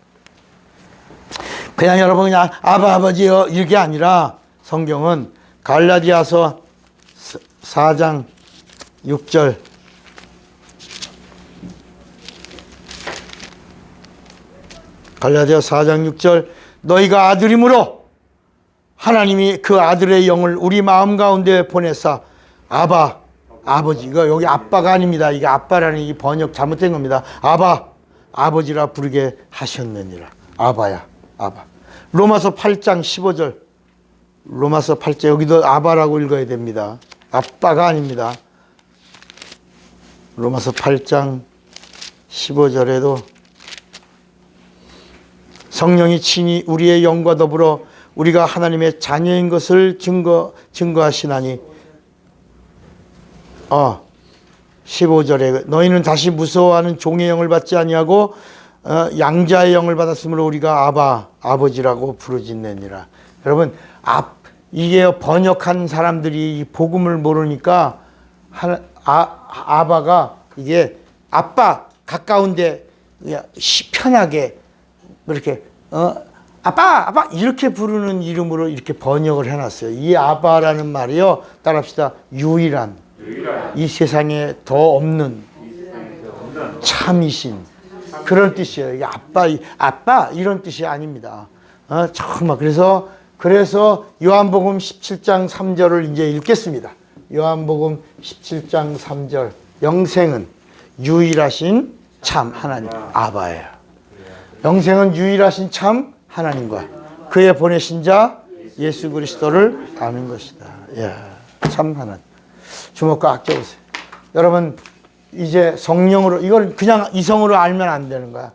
그냥 여러분 그냥 아버지요 이게 아니라 성경은 갈라디아서 4장 6절 갈라디아 4장 6절 너희가 아들이므로 하나님이 그 아들의 영을 우리 마음 가운데 보내사 아버지. 이거 여기 아빠가 아닙니다. 이게 아빠라는 이 번역 잘못된 겁니다. 아버지라 부르게 하셨느니라. 아바야. 로마서 8장 15절. 로마서 8장 여기도 아바라고 읽어야 됩니다. 아빠가 아닙니다. 로마서 8장 15절에도 성령이 친히 우리의 영과 더불어 우리가 하나님의 자녀인 것을 증거하시나니 15절에 너희는 다시 무서워하는 종의 영을 받지 아니하고 양자의 영을 받았으므로 우리가 아버지라고 부르짖느니라. 여러분 이게 번역한 사람들이 이 복음을 모르니까 아바가 이게 아빠 가까운데 편하게 이렇게 아빠, 아빠 이렇게 부르는 이름으로 이렇게 번역을 해놨어요. 이 아바라는 말이요. 따라합시다. 유일한 이 세상에 더 없는 참이신 그런 뜻이에요. 이게 아빠 이런 뜻이 아닙니다. 정말 그래서 요한복음 17장 3절을 이제 읽겠습니다. 요한복음 17장 3절. 영생은 유일하신 참 하나님 아바예요. 영생은 유일하신 참 하나님과 그의 보내신 자 예수 그리스도를 아는 것이다. 예, 참 하나님. 주먹과 악 껴보세요. 여러분 이제 성령으로 이걸 그냥 이성으로 알면 안 되는 거야.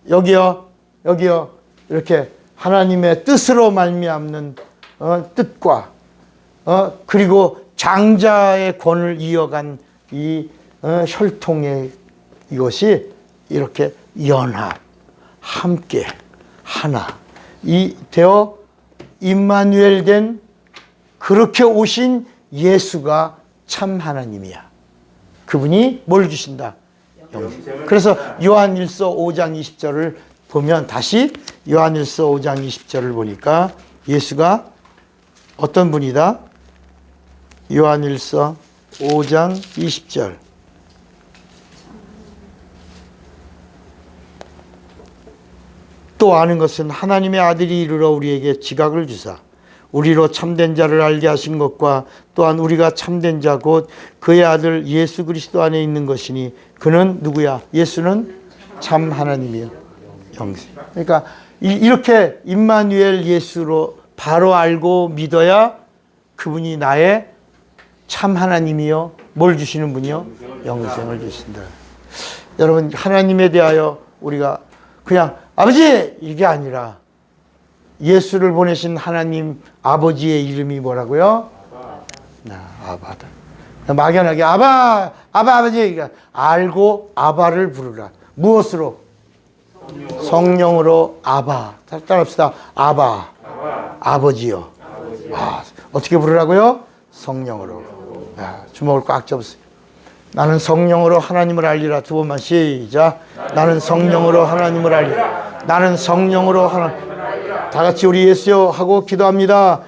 여기요 이렇게 하나님의 뜻으로 말미암는 뜻과 그리고 장자의 권을 이어간 이 혈통의 이것이 이렇게 연합, 함께 하나 이 되어 임마누엘 된 그렇게 오신 예수가 참 하나님이야. 그분이 뭘 주신다? 영생. 그래서 요한일서 5장 20절을 보면 다시 요한일서 5장 20절을 보니까 예수가 어떤 분이다? 요한일서 5장 20절. 또 아는 것은 하나님의 아들이 이르러 우리에게 지각을 주사 우리로 참된 자를 알게 하신 것과 또한 우리가 참된 자 곧 그의 아들 예수 그리스도 안에 있는 것이니 그는 누구야? 예수는 참 하나님이요 영생. 그러니까 이렇게 임마누엘 예수로 바로 알고 믿어야 그분이 나의 참 하나님이요 뭘 주시는 분이요? 영생을 주신다. 여러분 하나님에 대하여 우리가 그냥 아버지 이게 아니라 예수를 보내신 하나님 아버지의 이름이 뭐라고요? 아바다. 막연하게 아버지 그러니까 알고 아바를 부르라. 무엇으로? 성령으로 아바. 따라합시다. 아바. 아버지요. 어떻게 부르라고요? 성령으로. 주먹을 꽉 잡으세요. 나는 성령으로 하나님을 알리라. 두 번만 시작. 나는 성령으로 하나님을 알리라. 나는 성령으로 하나님. 다 같이 우리 예수여 하고 기도합니다.